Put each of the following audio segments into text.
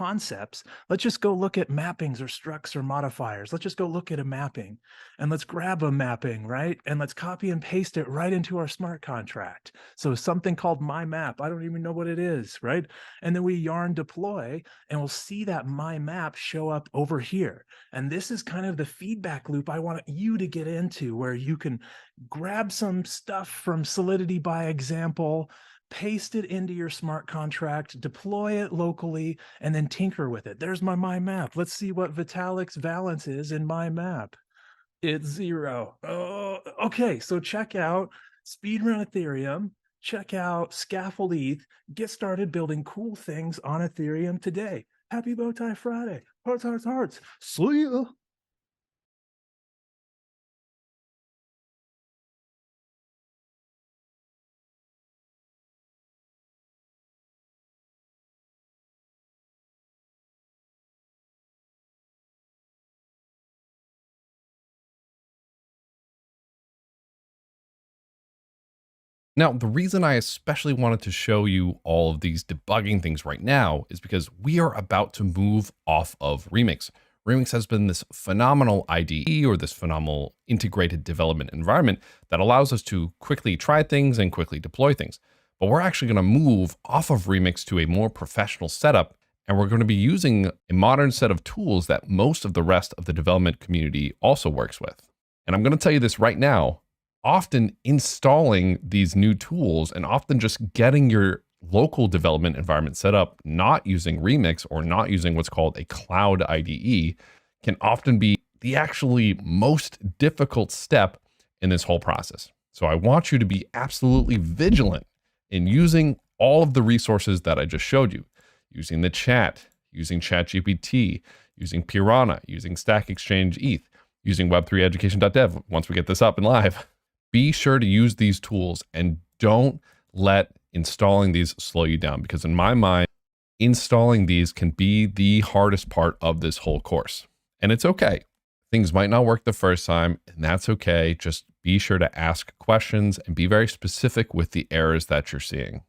concepts, let's just go look at mappings or structs or modifiers. Let's just go look at a mapping and let's grab a mapping, right? And let's copy and paste it right into our smart contract. So something called my map, I don't even know what it is, right? And then we yarn deploy and we'll see that my map show up over here. And this is kind of the feedback loop I want you to get into, where you can grab some stuff from Solidity by example, paste it into your smart contract, deploy it locally, and then tinker with it. There's my map. Let's see what Vitalik's valence is in my map. It's 0. Oh, okay. So check out Speedrun Ethereum. Check out Scaffold ETH. Get started building cool things on Ethereum today. Happy Bowtie Friday. Hearts, hearts, hearts. See ya. Now, the reason I especially wanted to show you all of these debugging things right now is because we are about to move off of Remix. Remix has been this phenomenal IDE, or this phenomenal integrated development environment that allows us to quickly try things and quickly deploy things. But we're actually going to move off of Remix to a more professional setup, and we're going to be using a modern set of tools that most of the rest of the development community also works with. And I'm going to tell you this right now. Often installing these new tools and often just getting your local development environment set up, not using Remix or not using what's called a cloud IDE, can often be the actually most difficult step in this whole process. So I want you to be absolutely vigilant in using all of the resources that I just showed you, using the chat, using ChatGPT, using Piranha, using Stack Exchange ETH, using web3education.dev once we get this up and live. Be sure to use these tools and don't let installing these slow you down, because in my mind, installing these can be the hardest part of this whole course. And it's okay. Things might not work the first time, and that's okay. Just be sure to ask questions and be very specific with the errors that you're seeing.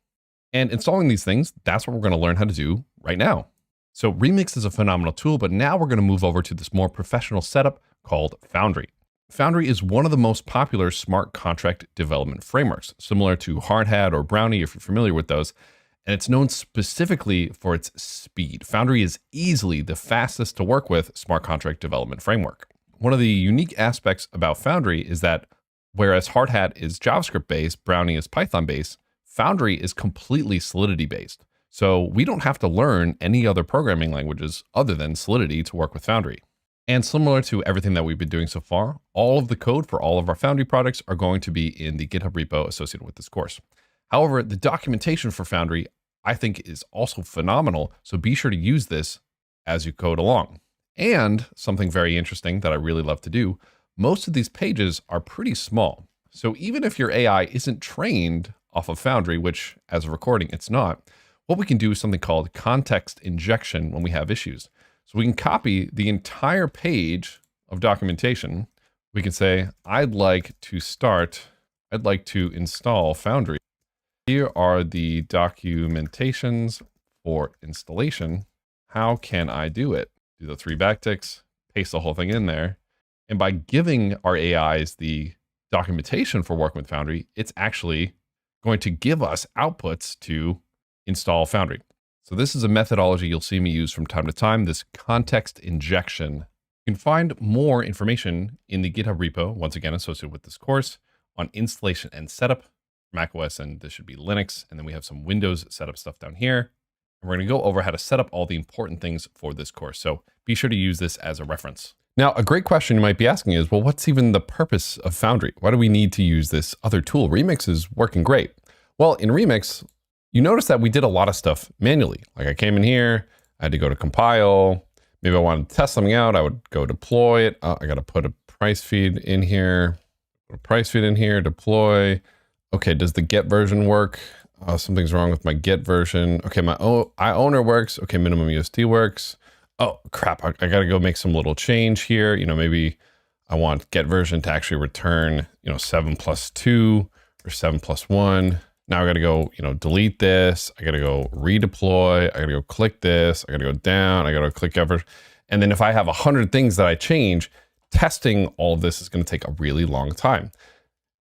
And installing these things, that's what we're going to learn how to do right now. So Remix is a phenomenal tool, but now we're going to move over to this more professional setup called Foundry. Foundry is one of the most popular smart contract development frameworks, similar to Hardhat or Brownie, if you're familiar with those, and it's known specifically for its speed. Foundry is easily the fastest to work with smart contract development framework. One of the unique aspects about Foundry is that whereas Hardhat is JavaScript-based, Brownie is Python-based, Foundry is completely Solidity-based. So we don't have to learn any other programming languages other than Solidity to work with Foundry. And similar to everything that we've been doing so far, all of the code for all of our Foundry products are going to be in the GitHub repo associated with this course. However, the documentation for Foundry, I think, is also phenomenal. So be sure to use this as you code along. And something very interesting that I really love to do, most of these pages are pretty small. So even if your AI isn't trained off of Foundry, which as a recording, it's not, what we can do is something called context injection when we have issues. So we can copy the entire page of documentation. We can say, I'd like to install Foundry. Here are the documentations for installation. How can I do it? Do the 3 backticks, paste the whole thing in there. And by giving our AIs the documentation for working with Foundry, it's actually going to give us outputs to install Foundry. So this is a methodology you'll see me use from time to time, this context injection. You can find more information in the GitHub repo, once again, associated with this course, on installation and setup, macOS, and this should be Linux. And then we have some Windows setup stuff down here. And we're going to go over how to set up all the important things for this course. So be sure to use this as a reference. Now, a great question you might be asking is, well, what's even the purpose of Foundry? Why do we need to use this other tool? Remix is working great. Well, in Remix, you notice that we did a lot of stuff manually. Like I came in here, I had to go to compile. Maybe I wanted to test something out. I would go deploy it. I got to put a price feed in here, deploy. Okay, does the get version work? Something's wrong with my get version. Okay, my owner works. Okay, minimum USD works. Oh crap, I got to go make some little change here. You know, maybe I want get version to actually return, 7+2 or 7+1. Now I got to go, delete this. I got to go redeploy. I got to go click this. I got to go down. I got to click ever. And then if I have 100 things that I change, testing all of this is going to take a really long time.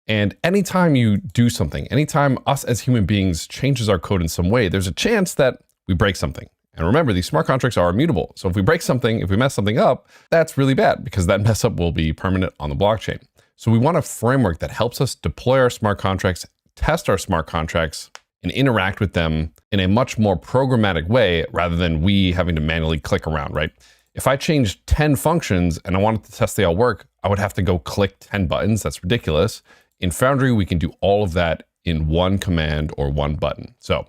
And anytime you do something, anytime us as human beings changes our code in some way, there's a chance that we break something. And remember, these smart contracts are immutable. So if we break something, if we mess something up, that's really bad because that mess up will be permanent on the blockchain. So we want a framework that helps us deploy our smart contracts, test our smart contracts, and interact with them in a much more programmatic way rather than we having to manually click around, right? If I changed 10 functions and I wanted to test they all work, I would have to go click 10 buttons. That's ridiculous. In Foundry, we can do all of that in one command or one button. So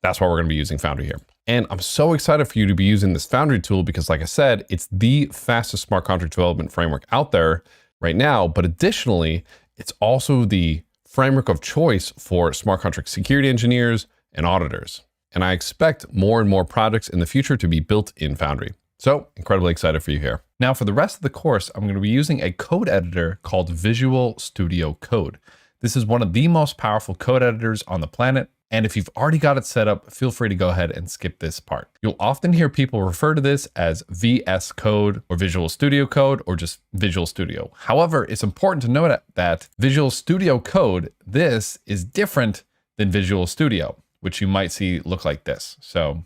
that's why we're going to be using Foundry here. And I'm so excited for you to be using this Foundry tool because, like I said, it's the fastest smart contract development framework out there right now. But additionally, it's also the framework of choice for smart contract security engineers and auditors. And I expect more and more projects in the future to be built in Foundry. So incredibly excited for you here. Now for the rest of the course, I'm going to be using a code editor called Visual Studio Code. This is one of the most powerful code editors on the planet. And if you've already got it set up, feel free to go ahead and skip this part. You'll often hear people refer to this as VS Code or Visual Studio Code or just Visual Studio. However, it's important to note that Visual Studio Code, this is different than Visual Studio, which you might see look like this. So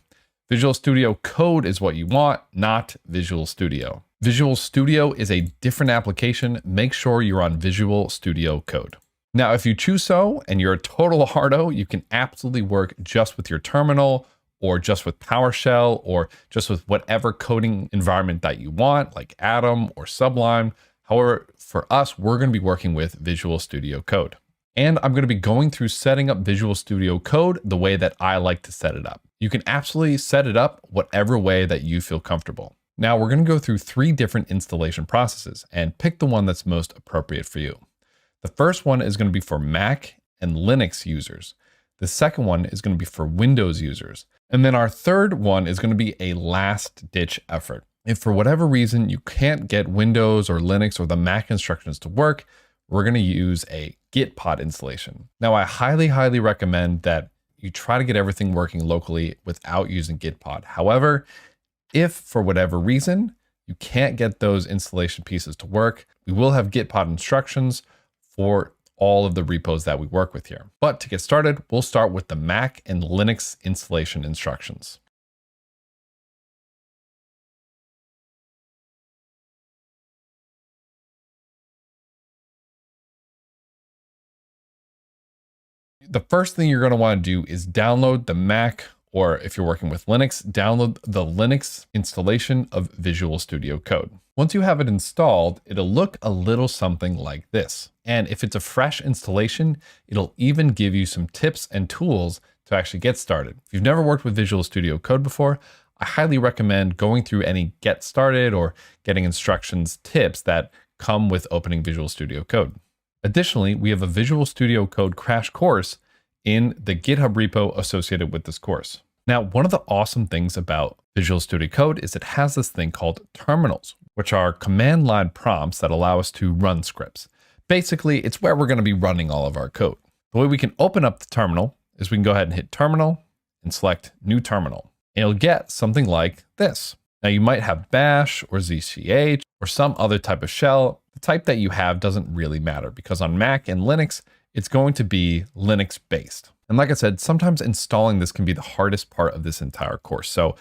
Visual Studio Code is what you want, not Visual Studio. Visual Studio is a different application. Make sure you're on Visual Studio Code. Now, if you choose so and you're a total hardo, you can absolutely work just with your terminal or just with PowerShell or just with whatever coding environment that you want, like Atom or Sublime. However, for us, we're going to be working with Visual Studio Code. And I'm going to be going through setting up Visual Studio Code the way that I like to set it up. You can absolutely set it up whatever way that you feel comfortable. Now we're going to go through 3 different installation processes and pick the one that's most appropriate for you. The first one is going to be for Mac and Linux users. The second one is going to be for Windows users. And then our third one is going to be a last ditch effort. If for whatever reason you can't get Windows or Linux or the Mac instructions to work, we're going to use a Git-pod installation. Now, I highly, highly recommend that you try to get everything working locally without using Git-pod. However, if for whatever reason you can't get those installation pieces to work, we will have Git-pod instructions for all of the repos that we work with here. But to get started, we'll start with the Mac and Linux installation instructions. The first thing you're going to want to do is download the Mac, or if you're working with Linux, download the Linux installation of Visual Studio Code. Once you have it installed, it'll look a little something like this. And if it's a fresh installation, it'll even give you some tips and tools to actually get started. If you've never worked with Visual Studio Code before, I highly recommend going through any get started or getting instructions tips that come with opening Visual Studio Code. Additionally, we have a Visual Studio Code crash course in the GitHub repo associated with this course. Now, one of the awesome things about Visual Studio Code is it has this thing called terminals, which are command line prompts that allow us to run scripts. Basically, it's where we're going to be running all of our code. The way we can open up the terminal is we can go ahead and hit terminal and select new terminal. And you'll get something like this. Now you might have bash or zch or some other type of shell. The type that you have doesn't really matter because on Mac and Linux, it's going to be Linux based. And like I said, sometimes installing this can be the hardest part of this entire course. So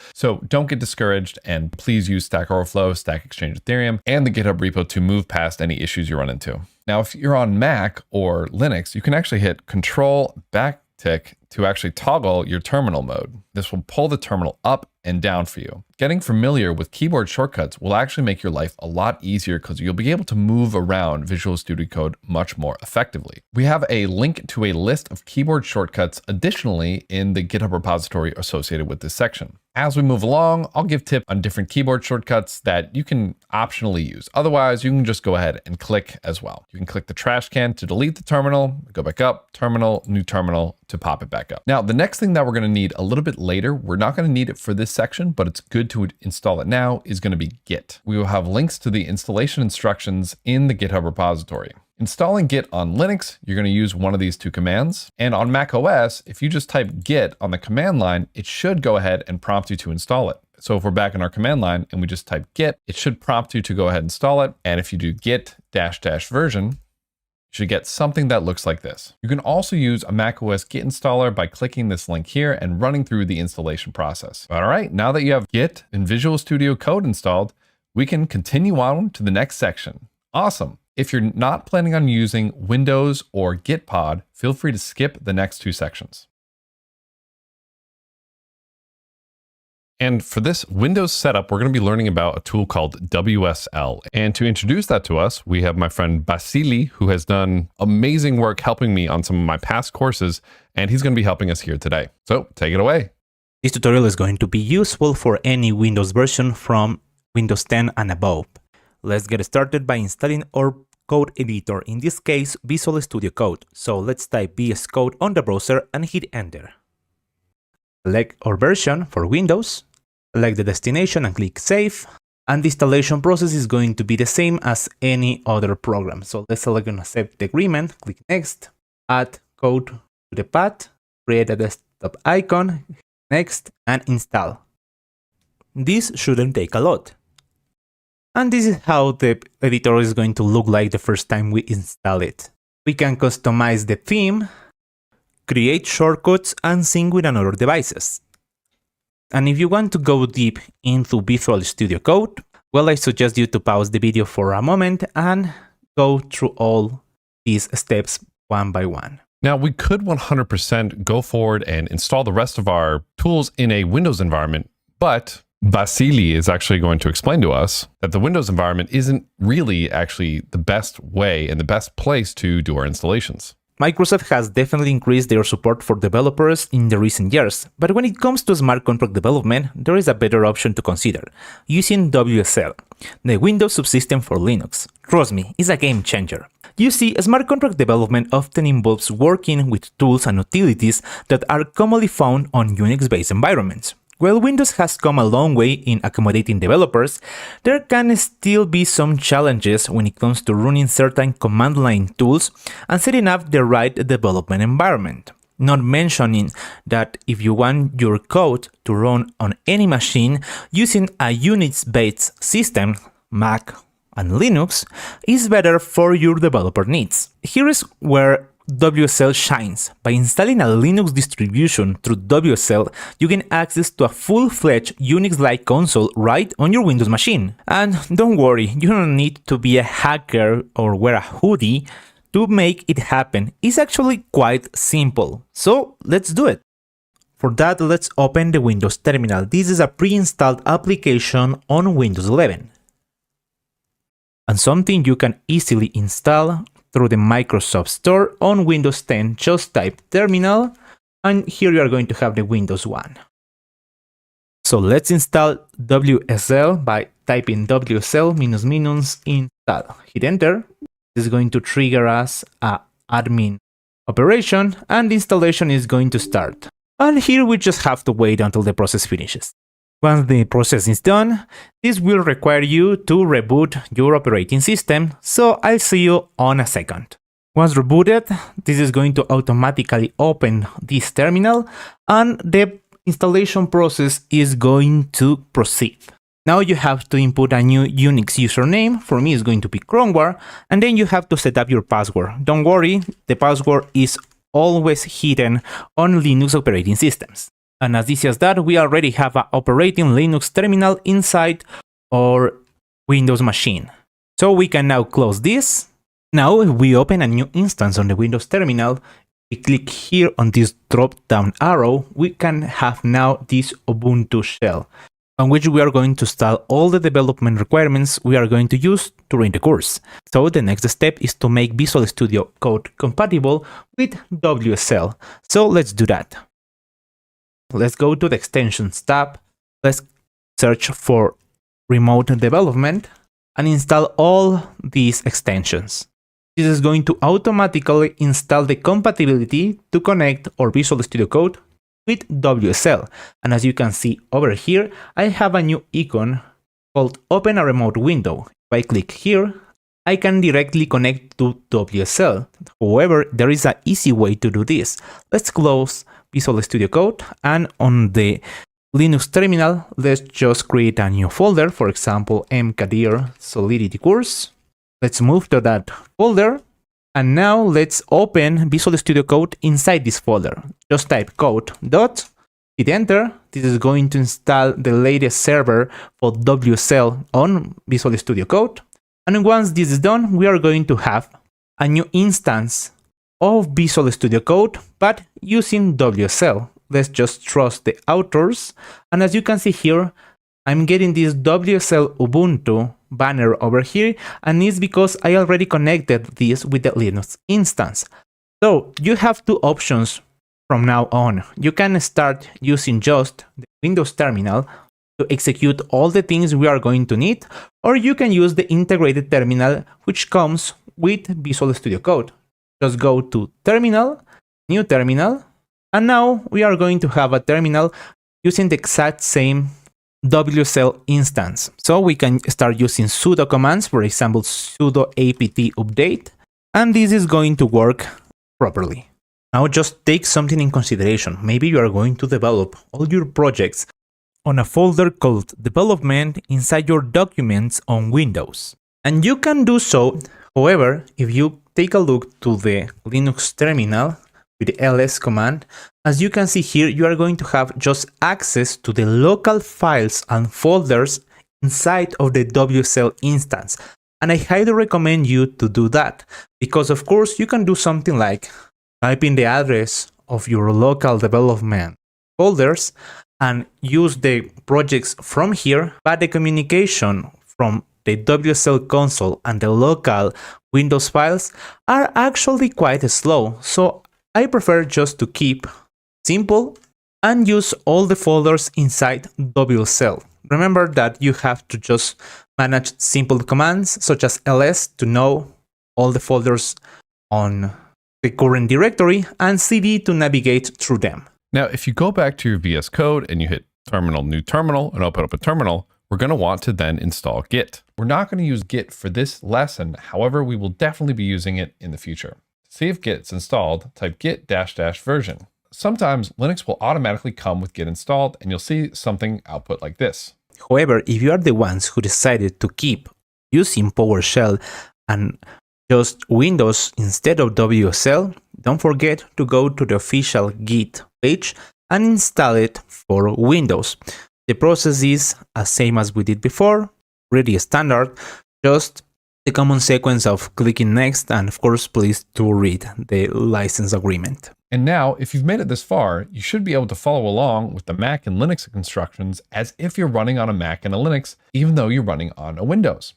don't get discouraged and please use Stack Overflow, Stack Exchange Ethereum, and the GitHub repo to move past any issues you run into. Now, if you're on Mac or Linux, you can actually hit Control backtick to actually toggle your terminal mode. This will pull the terminal up and down for you. Getting familiar with keyboard shortcuts will actually make your life a lot easier because you'll be able to move around Visual Studio Code much more effectively. We have a link to a list of keyboard shortcuts additionally in the GitHub repository associated with this section. As we move along, I'll give tips on different keyboard shortcuts that you can optionally use. Otherwise, you can just go ahead and click as well. You can click the trash can to delete the terminal, go back up, terminal, new terminal to pop it back up. Now, the next thing that we're going to need a little bit later, we're not going to need it for this section, but it's good to install it now, is going to be Git. We will have links to the installation instructions in the GitHub repository. Installing Git on Linux, you're going to use one of these two commands. And on Mac OS, if you just type Git on the command line, it should go ahead and prompt you to install it. So if we're back in our command line and we just type Git, it should prompt you to go ahead and install it. And if you do git -- version, you should get something that looks like this. You can also use a macOS Git installer by clicking this link here and running through the installation process. All right, now that you have Git and Visual Studio Code installed, we can continue on to the next section. Awesome. If you're not planning on using Windows or Gitpod, feel free to skip the next two sections. And for this Windows setup, we're going to be learning about a tool called WSL. And to introduce that to us, we have my friend Vasily, who has done amazing work helping me on some of my past courses, and he's going to be helping us here today. So take it away. This tutorial is going to be useful for any Windows version from Windows 10 and above. Let's get started by installing our code editor, in this case Visual Studio Code. So let's type VS Code on the browser and hit enter. Select our version for Windows, select the destination and click Save, and the installation process is going to be the same as any other program. So let's select and accept the agreement, click Next, add code to the path, create a desktop icon, Next, and install. This shouldn't take a lot. And this is how the editor is going to look like the first time we install it. We can customize the theme, create shortcuts, and sync with other devices. And if you want to go deep into Visual Studio Code, well, I suggest you to pause the video for a moment and go through all these steps one by one. Now, we could 100% go forward and install the rest of our tools in a Windows environment, but Vasily is actually going to explain to us that the Windows environment isn't really actually the best way and the best place to do our installations. Microsoft has definitely increased their support for developers in the recent years, but when it comes to smart contract development, there is a better option to consider, using WSL, the Windows subsystem for Linux. Trust me, it's a game changer. You see, smart contract development often involves working with tools and utilities that are commonly found on Unix-based environments. While Windows has come a long way in accommodating developers, there can still be some challenges when it comes to running certain command line tools and setting up the right development environment. Not mentioning that if you want your code to run on any machine using a Unix-based system, Mac and Linux, is better for your developer needs. Here is where WSL shines. By installing a Linux distribution through WSL, you gain access to a full-fledged Unix-like console right on your Windows machine. And don't worry, you don't need to be a hacker or wear a hoodie to make it happen. It's actually quite simple. So let's do it. For that, let's open the Windows terminal. This is a pre-installed application on Windows 11. And something you can easily install through the Microsoft Store on Windows 10. Just type terminal, and here you are going to have the Windows 1. So let's install WSL by typing WSL --install. Hit enter. This is going to trigger us a admin operation, and the installation is going to start. And here we just have to wait until the process finishes. Once the process is done, this will require you to reboot your operating system, so I'll see you on a second. Once rebooted, this is going to automatically open this terminal and the installation process is going to proceed. Now you have to input a new Unix username. For me, it's going to be Cronwar, and then you have to set up your password. Don't worry, the password is always hidden on Linux operating systems. And as easy as that, we already have an operating Linux terminal inside our Windows machine. So we can now close this. Now if we open a new instance on the Windows terminal, we click here on this drop down arrow, we can have now this Ubuntu shell, on which we are going to install all the development requirements we are going to use during the course. So the next step is to make Visual Studio Code compatible with WSL. So let's do that. Let's go to the extensions tab. Let's search for remote development and install all these extensions. This is going to automatically install the compatibility to connect our Visual Studio Code with WSL. And as you can see over here, I have a new icon called Open a Remote Window. If I click here, I can directly connect to WSL. However, there is an easy way to do this. Let's close Visual Studio Code, and on the Linux terminal, let's just create a new folder, for example, mkadir solidity course. Let's move to that folder, and now let's open Visual Studio Code inside this folder. Just type code dot, hit enter. This is going to install the latest server for WSL on Visual Studio Code. And once this is done, we are going to have a new instance of Visual Studio Code, but using WSL. Let's just trust the authors. And as you can see here, I'm getting this WSL Ubuntu banner over here, and it's because I already connected this with the Linux instance. So you have two options from now on. You can start using just the Windows terminal to execute all the things we are going to need, or you can use the integrated terminal which comes with Visual Studio Code. Just go to Terminal, New Terminal, and now we are going to have a terminal using the exact same WSL instance. So we can start using sudo commands, for example, sudo apt update, and this is going to work properly. Now just take something in consideration. Maybe you are going to develop all your projects on a folder called development inside your documents on Windows. And you can do so. However, if you take a look to the Linux terminal with the ls command, as you can see here, you are going to have just access to the local files and folders inside of the WSL instance. And I highly recommend you to do that, because of course you can do something like type in the address of your local development folders and use the projects from here, but the communication from the WSL console and the local Windows files are actually quite slow. So I prefer just to keep simple and use all the folders inside WSL. Remember that you have to just manage simple commands such as ls to know all the folders on the current directory, and cd to navigate through them. Now, if you go back to your VS Code and you hit terminal, new terminal, and open up a terminal, we're going to want to then install Git. We're not going to use Git for this lesson. However, we will definitely be using it in the future. To see if Git's installed, type git -- version. Sometimes Linux will automatically come with Git installed, and you'll see something output like this. However, if you are the ones who decided to keep using PowerShell and just Windows instead of WSL, don't forget to go to the official Git page and install it for Windows. The process is the same as we did before, pretty standard, just the common sequence of clicking next, and of course, please to read the license agreement. And now, if you've made it this far, you should be able to follow along with the Mac and Linux instructions as if you're running on a Mac and a Linux, even though you're running on a Windows.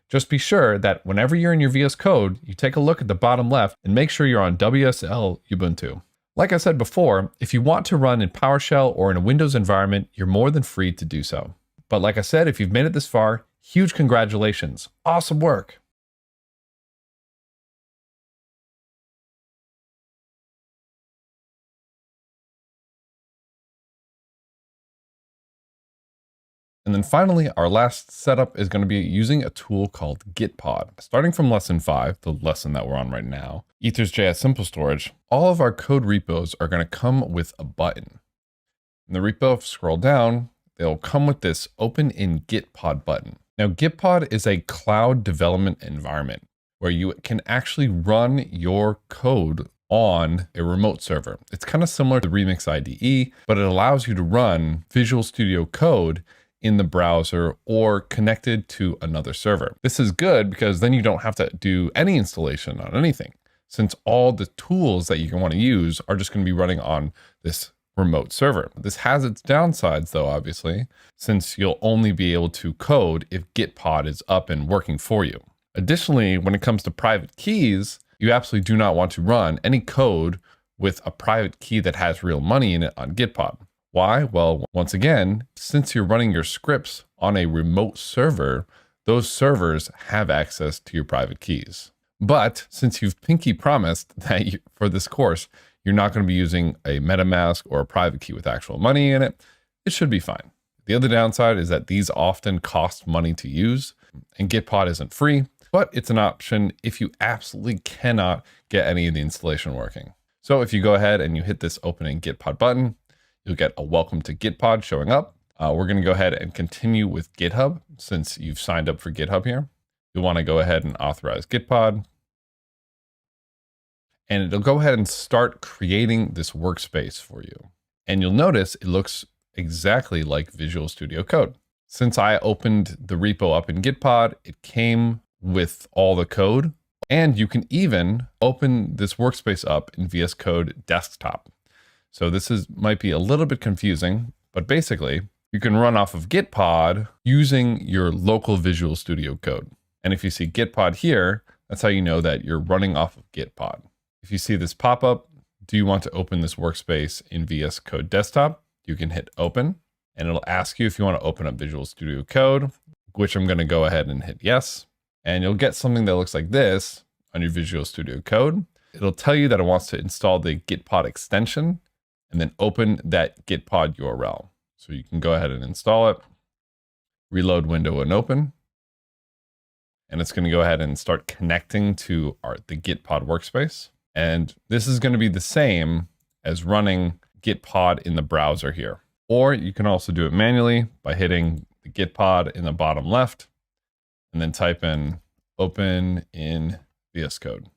Just be sure that whenever you're in your VS Code, you take a look at the bottom left and make sure you're on WSL Ubuntu. Like I said before, if you want to run in PowerShell or in a Windows environment, you're more than free to do so. But like I said, if you've made it this far, huge congratulations. Awesome work. And then finally, our last setup is going to be using a tool called Gitpod. Starting from lesson 5, the lesson that we're on right now, Ethers.js Simple Storage, all of our code repos are going to come with a button. In the repo, if you scroll down, they'll come with this Open in Gitpod button. Now, Gitpod is a cloud development environment where you can actually run your code on a remote server. It's kind of similar to Remix IDE, but it allows you to run Visual Studio Code in the browser or connected to another server. This is good because then you don't have to do any installation on anything, since all the tools that you want to use are just going to be running on this remote server. This has its downsides though, obviously, since you'll only be able to code if Gitpod is up and working for you. Additionally, when it comes to private keys, you absolutely do not want to run any code with a private key that has real money in it on Gitpod. Why? Well, once again, since you're running your scripts on a remote server, those servers have access to your private keys. But since you've pinky promised that for this course, you're not going to be using a MetaMask or a private key with actual money in it, it should be fine. The other downside is that these often cost money to use, and Gitpod isn't free. but it's an option if you absolutely cannot get any of the installation working. So if you go ahead and you hit this open in Gitpod button, you'll get a welcome to Gitpod showing up. We're going to go ahead and continue with GitHub since you've signed up for GitHub here. You'll want to go ahead and authorize Gitpod. And it'll go ahead and start creating this workspace for you. And you'll notice it looks exactly like Visual Studio Code. Since I opened the repo up in Gitpod, it came with all the code. And you can even open this workspace up in VS Code Desktop. So this might be a little bit confusing, but basically you can run off of Gitpod using your local Visual Studio Code. And if you see Gitpod here, that's how you know that you're running off of Gitpod. If you see this pop up, do you want to open this workspace in VS Code Desktop? You can hit open and it'll ask you if you want to open up Visual Studio Code, which I'm going to go ahead and hit yes. And you'll get something that looks like this on your Visual Studio Code. It'll tell you that it wants to install the Gitpod extension and then open that Gitpod URL. So you can go ahead and install it, reload window and open. And it's going to go ahead and start connecting to the Gitpod workspace. And this is going to be the same as running Gitpod in the browser here. Or you can also do it manually by hitting the Gitpod in the bottom left and then type in open in VS Code.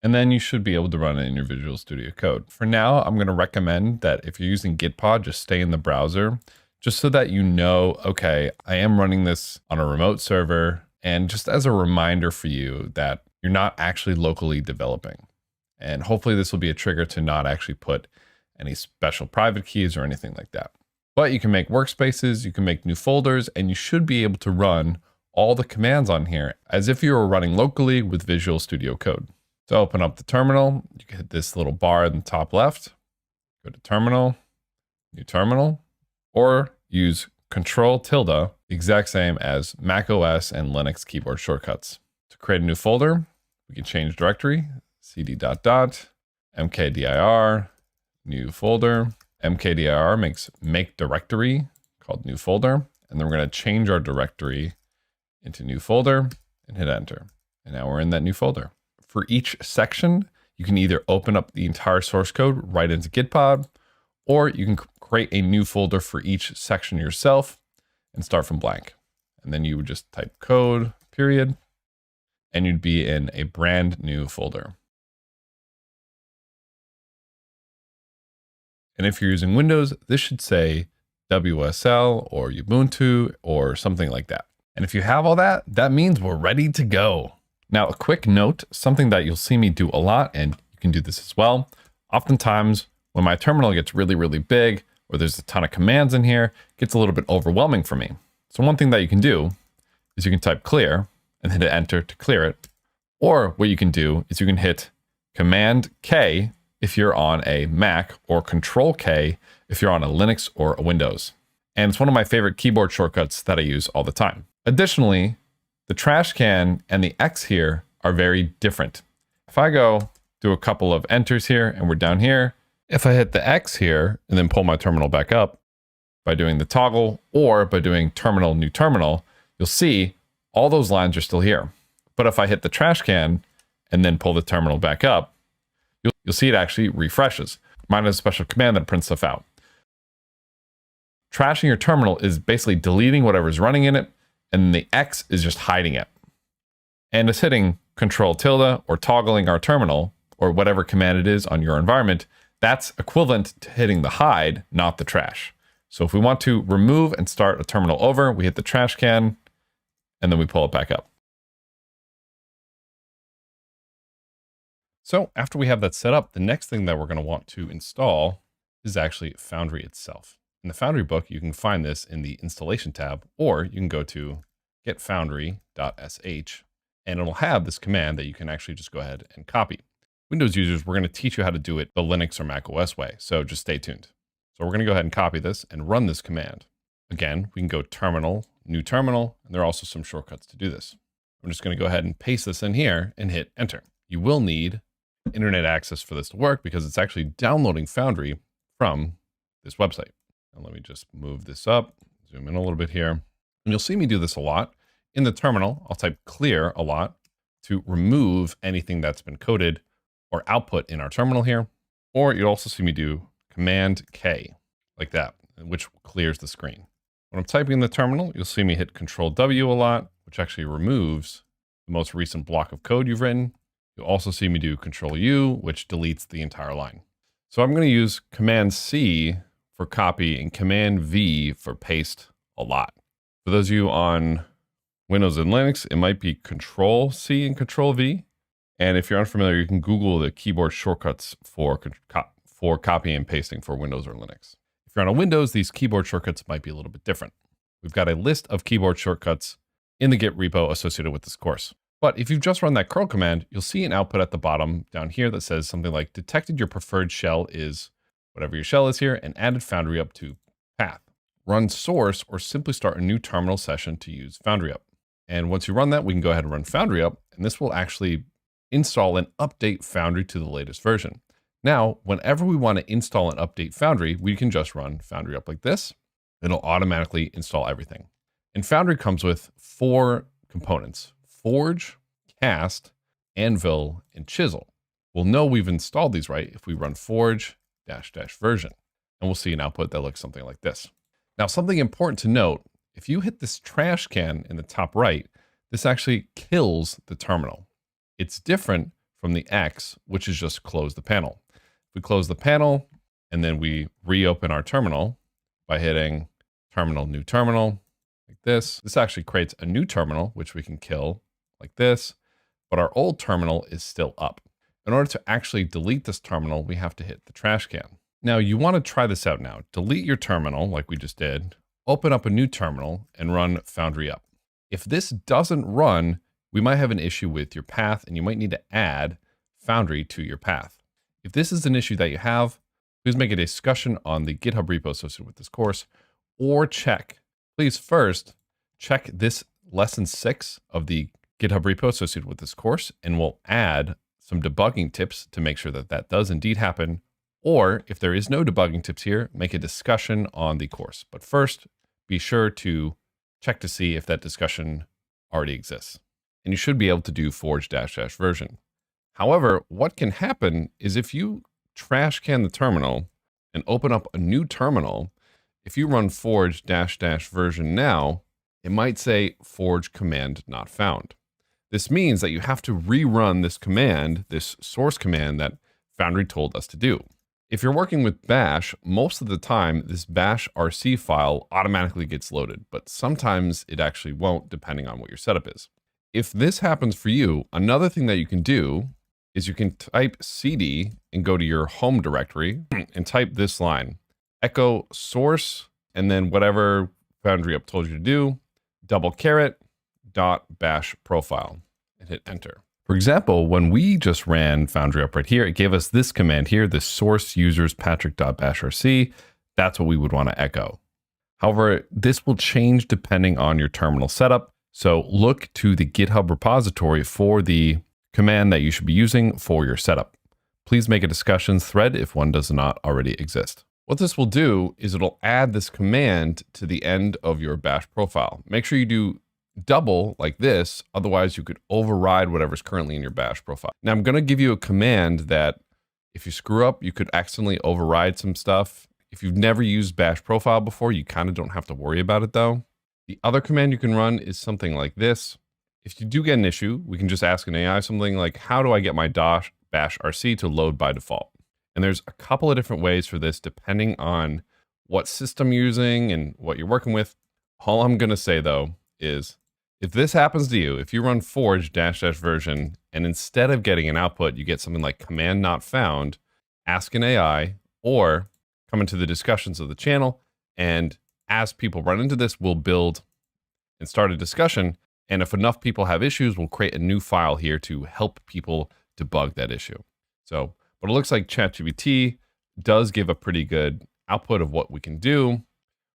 And then you should be able to run it in your Visual Studio Code. For now, I'm going to recommend that if you're using Gitpod, just stay in the browser, just so that you know, okay, I am running this on a remote server. And just as a reminder for you that you're not actually locally developing. And hopefully this will be a trigger to not actually put any special private keys or anything like that. But you can make workspaces, you can make new folders, and you should be able to run all the commands on here as if you were running locally with Visual Studio Code. To open up the terminal, you can hit this little bar in the top left, go to terminal, new terminal, or use Control tilde, the exact same as Mac OS and Linux keyboard shortcuts. To create a new folder, we can change directory, cd ... mkdir, new folder. Mkdir makes make directory called new folder. And then we're going to change our directory into new folder and hit enter. And now we're in that new folder. For each section, you can either open up the entire source code right into Gitpod, or you can create a new folder for each section yourself and start from blank. And then you would just type code, period, and you'd be in a brand new folder. And if you're using Windows, this should say WSL or Ubuntu or something like that. And if you have all that, that means we're ready to go. Now, a quick note, something that you'll see me do a lot, and you can do this as well. Oftentimes, when my terminal gets really, really big, or there's a ton of commands in here, it gets a little bit overwhelming for me. So one thing that you can do is you can type clear and hit enter to clear it. Or what you can do is you can hit Command K if you're on a Mac, or Control K if you're on a Linux or a Windows. And it's one of my favorite keyboard shortcuts that I use all the time. Additionally, the trash can and the X here are very different. If I go do a couple of enters here and we're down here, if I hit the X here and then pull my terminal back up by doing the toggle or by doing terminal, new terminal, you'll see all those lines are still here. But if I hit the trash can and then pull the terminal back up, you'll see it actually refreshes. Mine has a special command that prints stuff out. Trashing your terminal is basically deleting whatever's running in it, and the X is just hiding it. And it's hitting Control tilde or toggling our terminal or whatever command it is on your environment. That's equivalent to hitting the hide, not the trash. So if we want to remove and start a terminal over, we hit the trash can and then we pull it back up. So after we have that set up, the next thing that we're going to want to install is actually Foundry itself. In the Foundry book, you can find this in the installation tab, or you can go to getfoundry.sh and it'll have this command that you can actually just go ahead and copy. Windows users, we're going to teach you how to do it the Linux or Mac OS way, so just stay tuned. So we're going to go ahead and copy this and run this command. Again, we can go terminal, new terminal, and there are also some shortcuts to do this. I'm just going to go ahead and paste this in here and hit enter. You will need internet access for this to work because it's actually downloading Foundry from this website. And let me just move this up, zoom in a little bit here. And you'll see me do this a lot In the terminal, I'll type clear a lot to remove anything that's been coded or output in our terminal here. Or you'll also see me do Command K like that, which clears the screen. When I'm typing in the terminal, you'll see me hit Control W a lot, which actually removes the most recent block of code you've written. You'll also see me do Control U, which deletes the entire line. So I'm going to use Command C for copy and Command V for paste a lot. For those of you on Windows and Linux, it might be Control C and Control V. And if you're unfamiliar, you can Google the keyboard shortcuts for copying and pasting for Windows or Linux. If you're on a Windows, these keyboard shortcuts might be a little bit different. We've got a list of keyboard shortcuts in the Git repo associated with this course. But if you've just run that curl command, you'll see an output at the bottom down here that says something like detected your preferred shell is whatever your shell is here and added Foundry up to path. Run source or simply start a new terminal session to use Foundry up. And once you run that, we can go ahead and run Foundry up, and this will actually install and update Foundry to the latest version. Now, whenever we want to install and update Foundry, we can just run Foundry up like this. It'll automatically install everything. And Foundry comes with 4 components: Forge, Cast, Anvil, and Chisel. We'll know we've installed these right if we run Forge -- version, and we'll see an output that looks something like this. Now, something important to note, if you hit this trash can in the top right, this actually kills the terminal. It's different from the X, which is just close the panel. If we close the panel and then we reopen our terminal by hitting terminal, new terminal, like this actually creates a new terminal, which we can kill like this, but our old terminal is still up. In order to actually delete this terminal, we have to hit the trash can. Now you want to try this out now. Delete your terminal like we just did, open up a new terminal and run Foundry up. If this doesn't run, we might have an issue with your path and you might need to add Foundry to your path. If this is an issue that you have, please make a discussion on the GitHub repo associated with this course, or please first check this lesson 6 of the GitHub repo associated with this course, and we'll add some debugging tips to make sure that that does indeed happen. Or if there is no debugging tips here, make a discussion on the course. But first, be sure to check to see if that discussion already exists. And you should be able to do Forge -- version. However, what can happen is if you trash can the terminal and open up a new terminal, if you run Forge -- version now, it might say Forge command not found. This means that you have to rerun this command, this source command that Foundry told us to do. If you're working with Bash, most of the time, this bash RC file automatically gets loaded, but sometimes it actually won't, depending on what your setup is. If this happens for you, another thing that you can do is you can type cd and go to your home directory and type this line, echo source, and then whatever Foundry up told you to do, $.bash profile, and hit enter. For example, when we just ran Foundry up right here, it gave us this command here, the source users patrick.bashrc. That's what we would want to echo. However, this will change depending on your terminal setup. So look to the GitHub repository for the command that you should be using for your setup. Please make a discussions thread if one does not already exist. What this will do is it'll add this command to the end of your bash profile. Make sure you do double like this, otherwise you could override whatever's currently in your bash profile. Now I'm going to give you a command that if you screw up, you could accidentally override some stuff. If you've never used bash profile before, you kind of don't have to worry about it though. The other command you can run is something like this. If you do get an issue, we can just ask an AI something like, how do I get my bash RC to load by default? And there's a couple of different ways for this depending on what system you're using and what you're working with. All I'm going to say though is if this happens to you, if you run Forge -- version and instead of getting an output, you get something like command not found, ask an AI or come into the discussions of the channel. And as people run into this, we'll build and start a discussion. And if enough people have issues, we'll create a new file here to help people debug that issue. So, but it looks like ChatGPT does give a pretty good output of what we can do.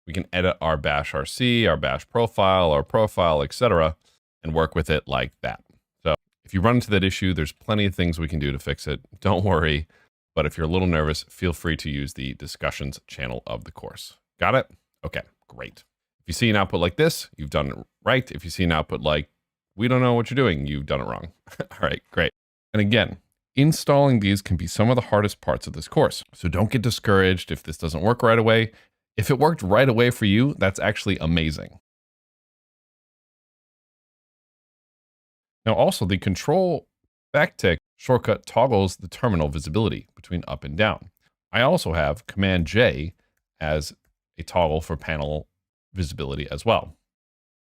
We can edit our bash RC, our bash profile, our profile, etc., and work with it like that. So if you run into that issue, there's plenty of things we can do to fix it. Don't worry. But if you're a little nervous, feel free to use the discussions channel of the course. Got it? Okay, great. If you see an output like this, you've done it right. If you see an output like, we don't know what you're doing, you've done it wrong. All right, great. And again, installing these can be some of the hardest parts of this course. So don't get discouraged if this doesn't work right away. If it worked right away for you, that's actually amazing. Now also the control backtick shortcut toggles the terminal visibility between up and down. I also have Command J as a toggle for panel visibility as well.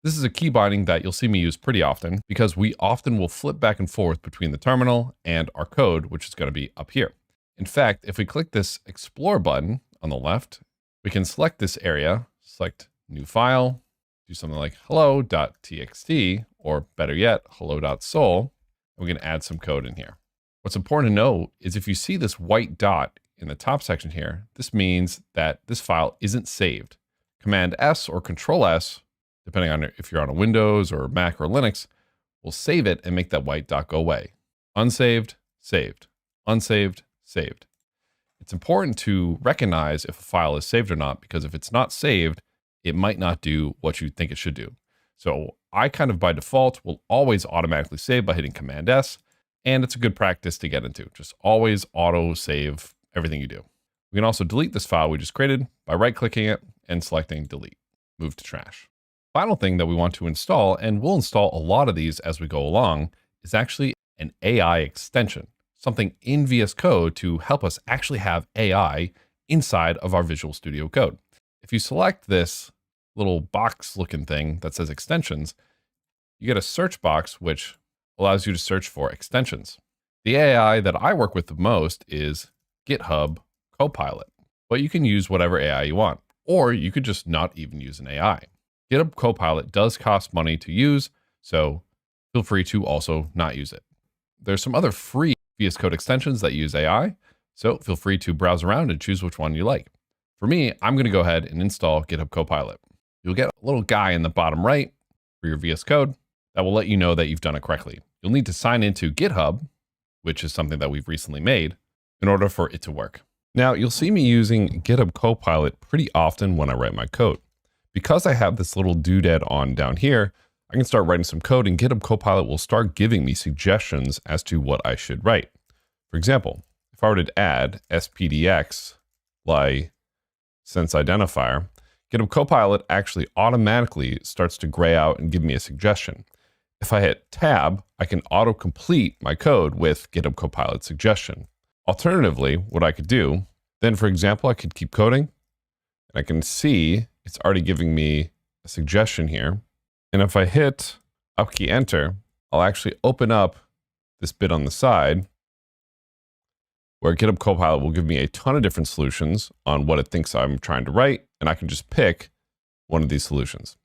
This is a key binding that you'll see me use pretty often because we often will flip back and forth between the terminal and our code, which is going to be up here. In fact, if we click this Explore button on the left, we can select this area, select New File, do something like hello.txt, or better yet, hello.sol, and we can add some code in here. What's important to know is if you see this white dot in the top section here, this means that this file isn't saved. Command S or Control S, depending on if you're on a Windows or Mac or Linux, will save it and make that white dot go away. Unsaved, saved, unsaved, saved. It's important to recognize if a file is saved or not, because if it's not saved, it might not do what you think it should do. So I kind of by default will always automatically save by hitting Command S, and it's a good practice to get into. Just always auto save everything you do. We can also delete this file we just created by right-clicking it and selecting delete, move to trash. Final thing that we want to install, and we'll install a lot of these as we go along, is actually an AI extension, something in VS Code to help us actually have AI inside of our Visual Studio Code. If you select this little box looking thing that says extensions, you get a search box which allows you to search for extensions. The AI that I work with the most is GitHub Copilot, but you can use whatever AI you want, or you could just not even use an AI. GitHub Copilot does cost money to use, so feel free to also not use it. There's some other free VS Code extensions that use AI, so feel free to browse around and choose which one you like. For me, I'm going to go ahead and install GitHub Copilot. You'll get a little guy in the bottom right for your VS Code that will let you know that you've done it correctly. You'll need to sign into GitHub, which is something that we've recently made, in order for it to work. Now, you'll see me using GitHub Copilot pretty often when I write my code. Because I have this little doodad on down here, I can start writing some code and GitHub Copilot will start giving me suggestions as to what I should write. For example, if I were to add spdx license identifier, GitHub Copilot actually automatically starts to gray out and give me a suggestion. If I hit tab, I can auto-complete my code with GitHub Copilot suggestion. Alternatively, what I could do, then for example, I could keep coding and I can see it's already giving me a suggestion here. And if I hit up key enter, I'll actually open up this bit on the side where GitHub Copilot will give me a ton of different solutions on what it thinks I'm trying to write. And I can just pick one of these solutions.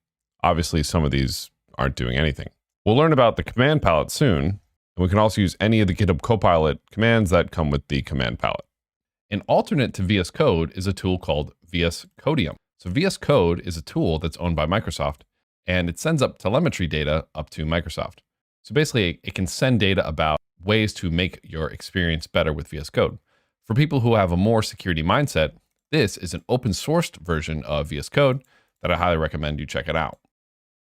Obviously, some of these aren't doing anything. We'll learn about the command palette soon. And we can also use any of the GitHub Copilot commands that come with the command palette. An alternate to VS Code is a tool called VS Codium. So VS Code is a tool that's owned by Microsoft, and it sends up telemetry data up to Microsoft. So basically, it can send data about ways to make your experience better with VS Code. For people who have a more security mindset, this is an open sourced version of VS Code that I highly recommend you check it out.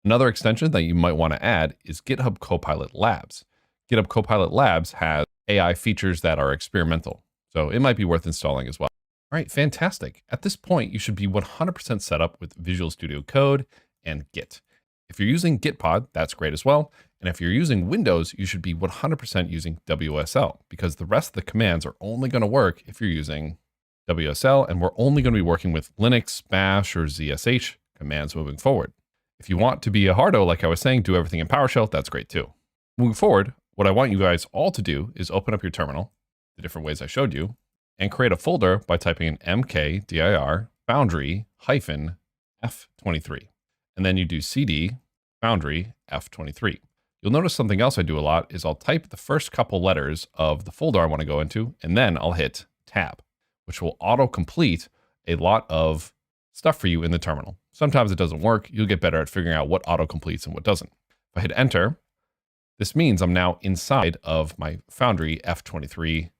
Another extension that you might want to add is GitHub Copilot Labs. GitHub Copilot Labs has AI features that are experimental, so it might be worth installing as well. All right, fantastic. At this point, you should be 100% set up with Visual Studio Code and Git. If you're using Gitpod, that's great as well. And if you're using Windows, you should be 100% using WSL because the rest of the commands are only going to work if you're using WSL, and we're only going to be working with Linux, Bash, or ZSH commands moving forward. If you want to be a hardo, like I was saying, do everything in PowerShell, that's great too. Moving forward, what I want you guys all to do is open up your terminal, the different ways I showed you, and create a folder by typing in mkdir foundry -f23. And then you do cd foundry f23. You'll notice something else I do a lot is I'll type the first couple letters of the folder I want to go into, and then I'll hit tab, which will auto-complete a lot of stuff for you in the terminal. Sometimes it doesn't work. You'll get better at figuring out what auto-completes and what doesn't. If I hit enter, this means I'm now inside of my Foundry F23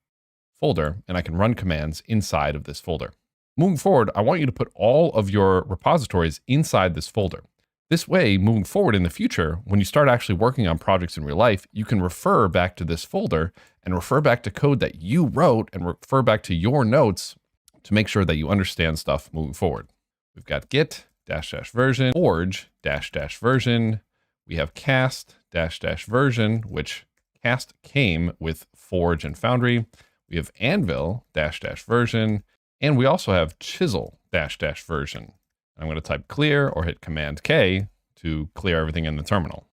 folder, and I can run commands inside of this folder. Moving forward, I want you to put all of your repositories inside this folder. This way, moving forward in the future, when you start actually working on projects in real life, you can refer back to this folder and refer back to code that you wrote and refer back to your notes to make sure that you understand stuff moving forward. We've got git -- version, forge -- version. We have cast -- version, which cast came with Forge and Foundry. We have anvil -- version, and we also have chisel -- version. I'm going to type clear or hit Command K to clear everything in the terminal.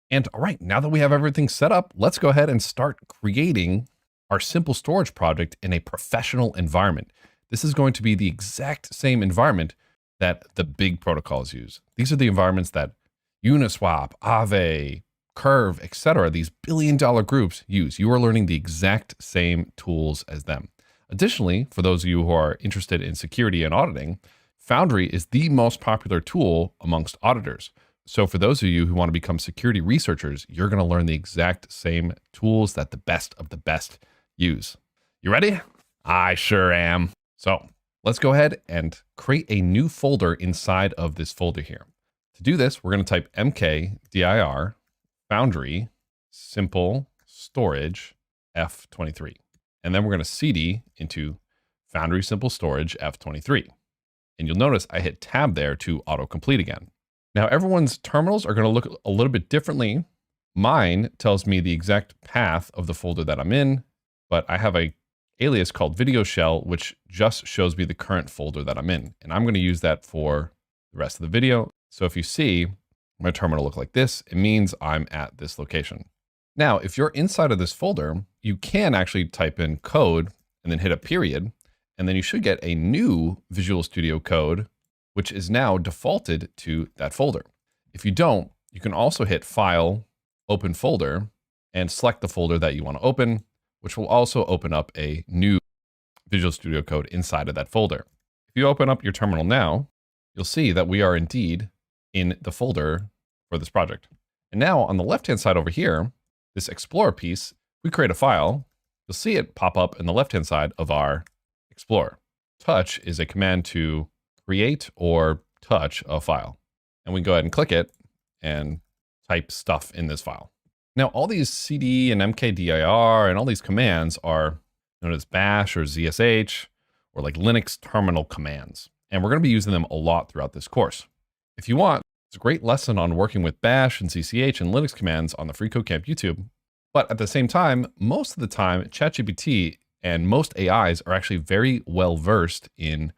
And all right, now that we have everything set up, let's go ahead and start creating our simple storage project in a professional environment. This is going to be the exact same environment that the big protocols use. These are the environments that Uniswap, Aave, Curve, etc., these billion-dollar groups use. You are learning the exact same tools as them. Additionally, for those of you who are interested in security and auditing, Foundry is the most popular tool amongst auditors. So for those of you who want to become security researchers, you're going to learn the exact same tools that the best of the best use. You ready? I sure am. So let's go ahead and create a new folder inside of this folder here. To do this, we're going to type mkdir Foundry simple storage F23. And then we're going to cd into Foundry simple storage F23. And you'll notice I hit tab there to autocomplete again. Now everyone's terminals are going to look a little bit differently. Mine tells me the exact path of the folder that I'm in, but I have a alias called video shell, which just shows me the current folder that I'm in. And I'm going to use that for the rest of the video. So if you see my terminal look like this, it means I'm at this location. Now, if you're inside of this folder, you can actually type in code and then hit a period, and then you should get a new Visual Studio Code, which is now defaulted to that folder. If you don't, you can also hit File, Open Folder, and select the folder that you want to open, which will also open up a new Visual Studio Code inside of that folder. If you open up your terminal now, you'll see that we are indeed in the folder for this project. And now on the left-hand side over here, this Explorer piece, we create a file, you'll see it pop up in the left-hand side of our Explorer. Touch is a command to create or touch a file. And we can go ahead and click it and type stuff in this file. Now, all these cd and mkdir and all these commands are known as bash or zsh or like Linux terminal commands. And we're going to be using them a lot throughout this course. If you want, it's a great lesson on working with bash and cch and Linux commands on the Free Code Camp YouTube. But at the same time, most of the time, ChatGPT and most AIs are actually very well versed in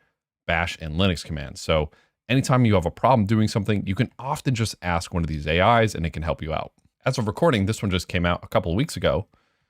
bash and Linux commands. So anytime you have a problem doing something, you can often just ask one of these AIs and it can help you out. As of recording, this one just came out a couple of weeks ago,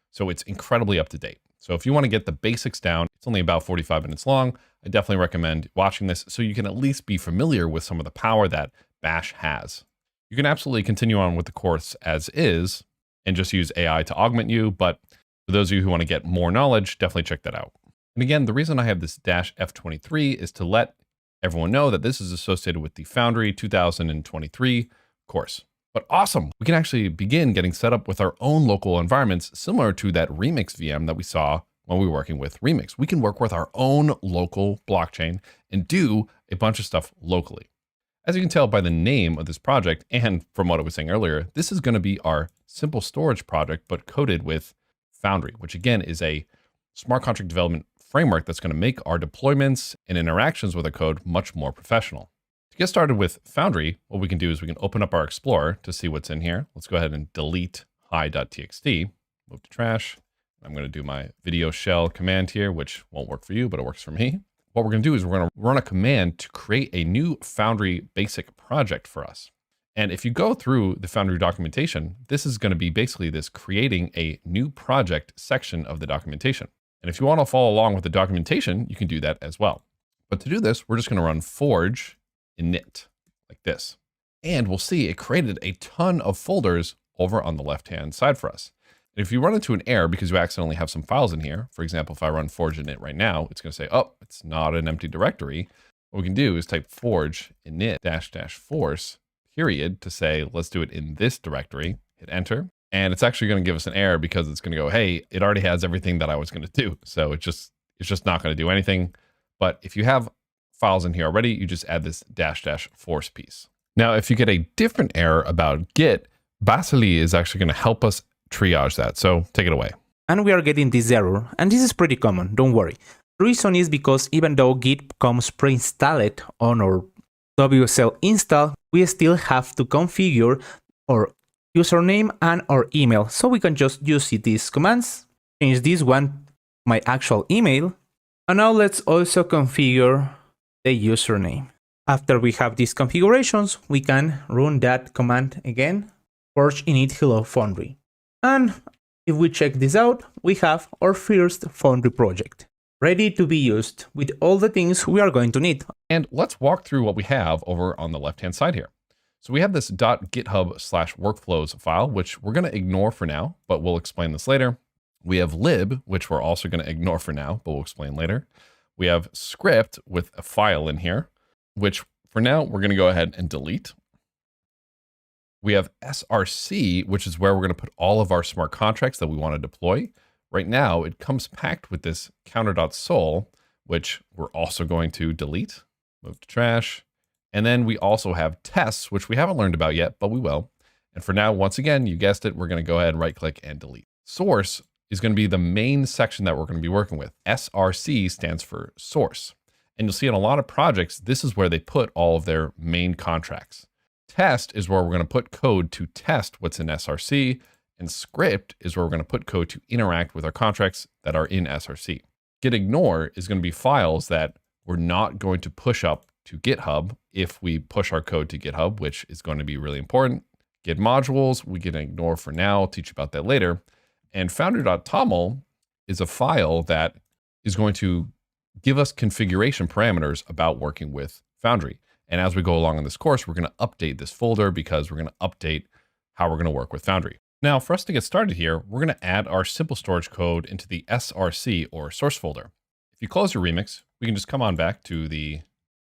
so it's incredibly up to date. So if you want to get the basics down, it's only about 45 minutes long. I definitely recommend watching this so you can at least be familiar with some of the power that bash has. You can absolutely continue on with the course as is and just use AI to augment you, but for those of you who want to get more knowledge, definitely check that out. And again, the reason I have this -F23 is to let everyone know that this is associated with the Foundry 2023 course. But awesome, we can actually begin getting set up with our own local environments similar to that Remix VM that we saw when we were working with Remix. We can work with our own local blockchain and do a bunch of stuff locally. As you can tell by the name of this project and from what I was saying earlier, this is going to be our simple storage project, but coded with Foundry, which again is a smart contract development framework that's going to make our deployments and interactions with our code much more professional. To get started with Foundry, what we can do is we can open up our Explorer to see what's in here. Let's go ahead and delete hi.txt, move to trash. I'm going to do my video shell command here, which won't work for you, but it works for me. What we're going to do is we're going to run a command to create a new Foundry basic project for us. And if you go through the Foundry documentation, this is going to be basically this creating a new project section of the documentation. And if you want to follow along with the documentation, you can do that as well. But to do this, we're just going to run forge init like this. And we'll see it created a ton of folders over on the left-hand side for us. And if you run into an error because you accidentally have some files in here, for example, if I run forge init right now, it's going to say, oh, it's not an empty directory. What we can do is type forge init -- force period to say, let's do it in this directory, hit enter. And it's actually going to give us an error because it's going to go, hey, it already has everything that I was going to do. So it's just not going to do anything. But if you have files in here already, you just add this -- force piece. Now, if you get a different error about Git, Vasily is actually going to help us triage that. So take it away. And we are getting this error, and this is pretty common, don't worry. The reason is because even though Git comes pre-installed on our WSL install, we still have to configure our username and our email. So we can just use these commands, change this one, my actual email, and now let's also configure the username. After we have these configurations, we can run that command again, purge init hello foundry. And if we check this out, we have our first foundry project, ready to be used with all the things we are going to need. And let's walk through what we have over on the left-hand side here. So we have this .github/workflows file, which we're going to ignore for now, but we'll explain this later. We have lib, which we're also going to ignore for now, but we'll explain later. We have script with a file in here, which for now we're going to go ahead and delete. We have src, which is where we're going to put all of our smart contracts that we want to deploy. Right now, it comes packed with this counter.sol, which we're also going to delete, move to trash. And then we also have tests, which we haven't learned about yet, but we will. And for now, once again, you guessed it, we're going to go ahead and right click and delete. Source is going to be the main section that we're going to be working with. src stands for source. And you'll see in a lot of projects, this is where they put all of their main contracts. Test is where we're going to put code to test what's in src. And script is where we're going to put code to interact with our contracts that are in src. Git ignore is going to be files that we're not going to push up to GitHub if we push our code to GitHub, which is going to be really important. Git modules, we can ignore for now. I'll teach you about that later. And founder.toml is a file that is going to give us configuration parameters about working with Foundry. And as we go along in this course, we're going to update this folder because we're going to update how we're going to work with Foundry. Now, for us to get started here, we're going to add our simple storage code into the src or source folder. If you close your remix, we can just come on back to the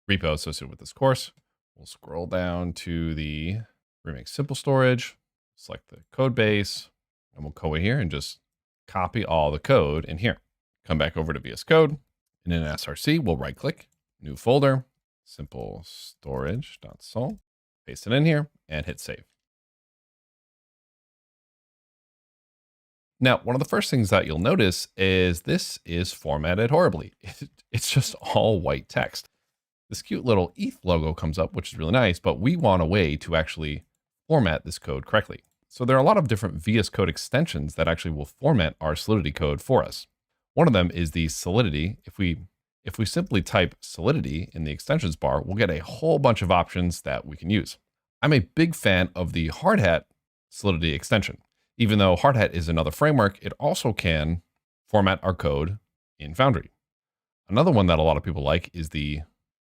repo associated with this course. We'll scroll down to the remix simple storage, select the code base, and we'll go in here and just copy all the code in here. Come back over to VS Code, and in src, we'll right click, new folder, simple storage.sol, paste it in here and hit save. Now, one of the first things that you'll notice is this is formatted horribly. It's just all white text. This cute little ETH logo comes up, which is really nice, but we want a way to actually format this code correctly. So there are a lot of different VS Code extensions that actually will format our Solidity code for us. One of them is the Solidity. If we simply type Solidity in the extensions bar, we'll get a whole bunch of options that we can use. I'm a big fan of the Hardhat Solidity extension. Even though Hardhat is another framework, it also can format our code in Foundry. Another one that a lot of people like is the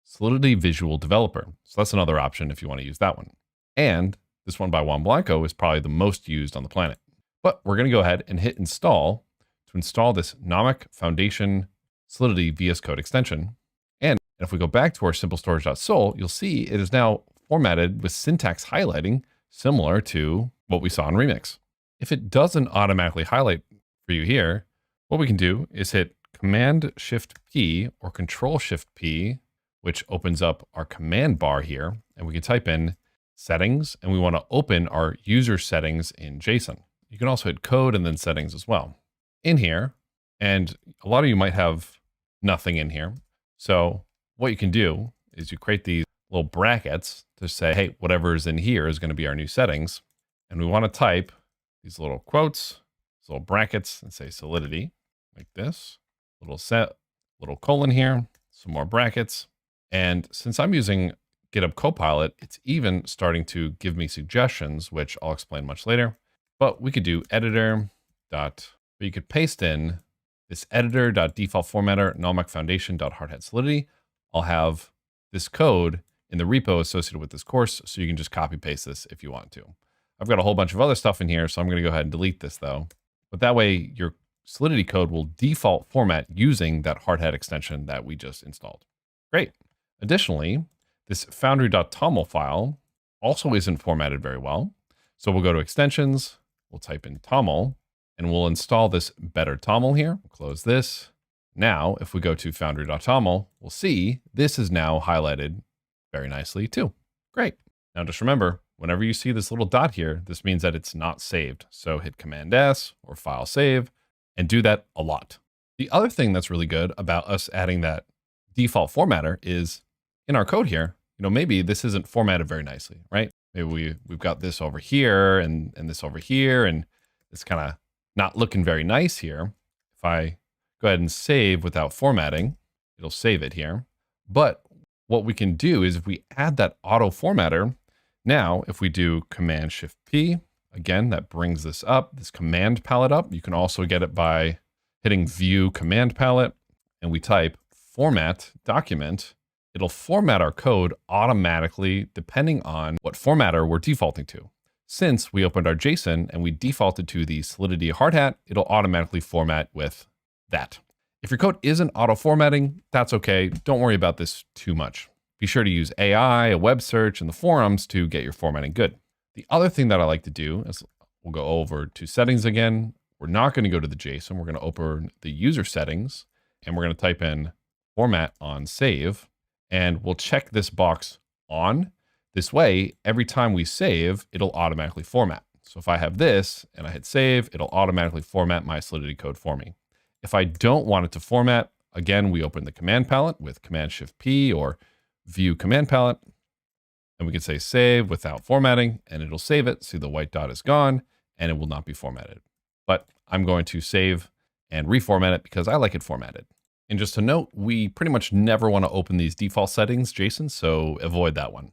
Solidity Visual Developer. So that's another option if you want to use that one. And this one by Juan Blanco is probably the most used on the planet. But we're going to go ahead and hit install to install this Nomic Foundation Solidity VS Code extension. And if we go back to our simple storage.sol, you'll see it is now formatted with syntax highlighting similar to what we saw in Remix. If it doesn't automatically highlight for you here, what we can do is hit Command-Shift-P or Control-Shift-P, which opens up our command bar here, and we can type in settings, and we want to open our user settings in JSON. You can also hit code and then settings as well. In here, and a lot of you might have nothing in here. So what you can do is you create these little brackets to say, hey, whatever is in here is going to be our new settings. And we want to type these little quotes, these little brackets, and say Solidity, like this. Little colon here, some more brackets. And since I'm using GitHub Copilot, it's even starting to give me suggestions, which I'll explain much later. But we could do editor dot, but you could paste in this editor.defaultformatter nomic foundation.hardhat solidity. I'll have this code in the repo associated with this course, so you can just copy paste this if you want to. I've got a whole bunch of other stuff in here, so I'm going to go ahead and delete this though. But that way your Solidity code will default format using that Hardhat extension that we just installed. Great. Additionally, this foundry.toml file also isn't formatted very well. So we'll go to extensions, we'll type in toml, and we'll install this better toml here. We'll close this. Now, if we go to foundry.toml, we'll see this is now highlighted very nicely too. Great. Now just remember, whenever you see this little dot here, this means that it's not saved. So hit Command S or File Save and do that a lot. The other thing that's really good about us adding that default formatter is in our code here, maybe this isn't formatted very nicely, right? Maybe we've got this over here and this over here, and it's kind of not looking very nice here. If I go ahead and save without formatting, it'll save it here. But what we can do is if we add that auto formatter, now if we do Command Shift P, again, that brings this up, this command palette up. You can also get it by hitting View Command Palette, and we type Format Document. It'll format our code automatically depending on what formatter we're defaulting to. Since we opened our JSON and we defaulted to the Solidity hard hat, it'll automatically format with that. If your code isn't auto formatting, that's okay. Don't worry about this too much. Be sure to use AI, a web search, and the forums to get your formatting good. The other thing that I like to do is we'll go over to settings again. We're not going to go to the JSON. We're going to open the user settings, and we're going to type in format on save, and we'll check this box on. This way, every time we save, it'll automatically format. So if I have this and I hit save, it'll automatically format my Solidity code for me. If I don't want it to format, again, we open the command palette with Command Shift P or View Command Palette, and we can say save without formatting, and it'll save it. See, the white dot is gone and it will not be formatted. But I'm going to save and reformat it because I like it formatted. And just to note, we pretty much never want to open these default settings, JSON, so avoid that one.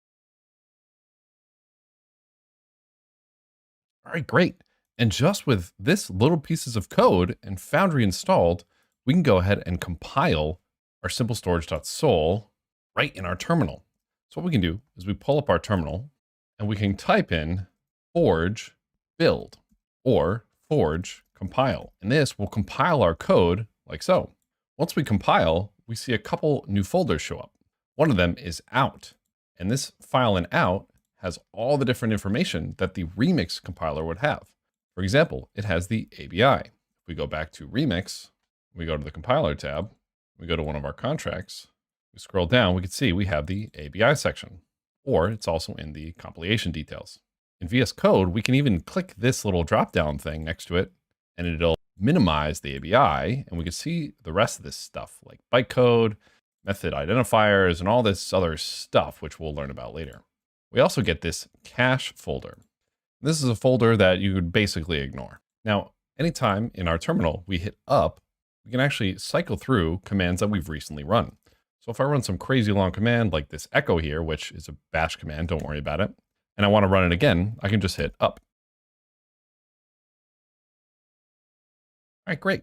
All right, great. And just with this little pieces of code and Foundry installed, we can go ahead and compile our simplestorage.sol right in our terminal. So what we can do is we pull up our terminal and we can type in forge build or forge compile. And this will compile our code like so. Once we compile, we see a couple new folders show up. One of them is out. And this file in out has all the different information that the Remix compiler would have. For example, it has the ABI. If we go back to Remix, we go to the compiler tab, we go to one of our contracts, we scroll down, we can see we have the ABI section, or it's also in the compilation details. In VS Code, we can even click this little drop-down thing next to it, and it'll minimize the ABI, and we can see the rest of this stuff like bytecode, method identifiers, and all this other stuff, which we'll learn about later. We also get this cache folder. This is a folder that you could basically ignore. Now, anytime in our terminal we hit up, we can actually cycle through commands that we've recently run. So if I run some crazy long command like this echo here, which is a bash command, don't worry about it, and I want to run it again, I can just hit up. All right, great.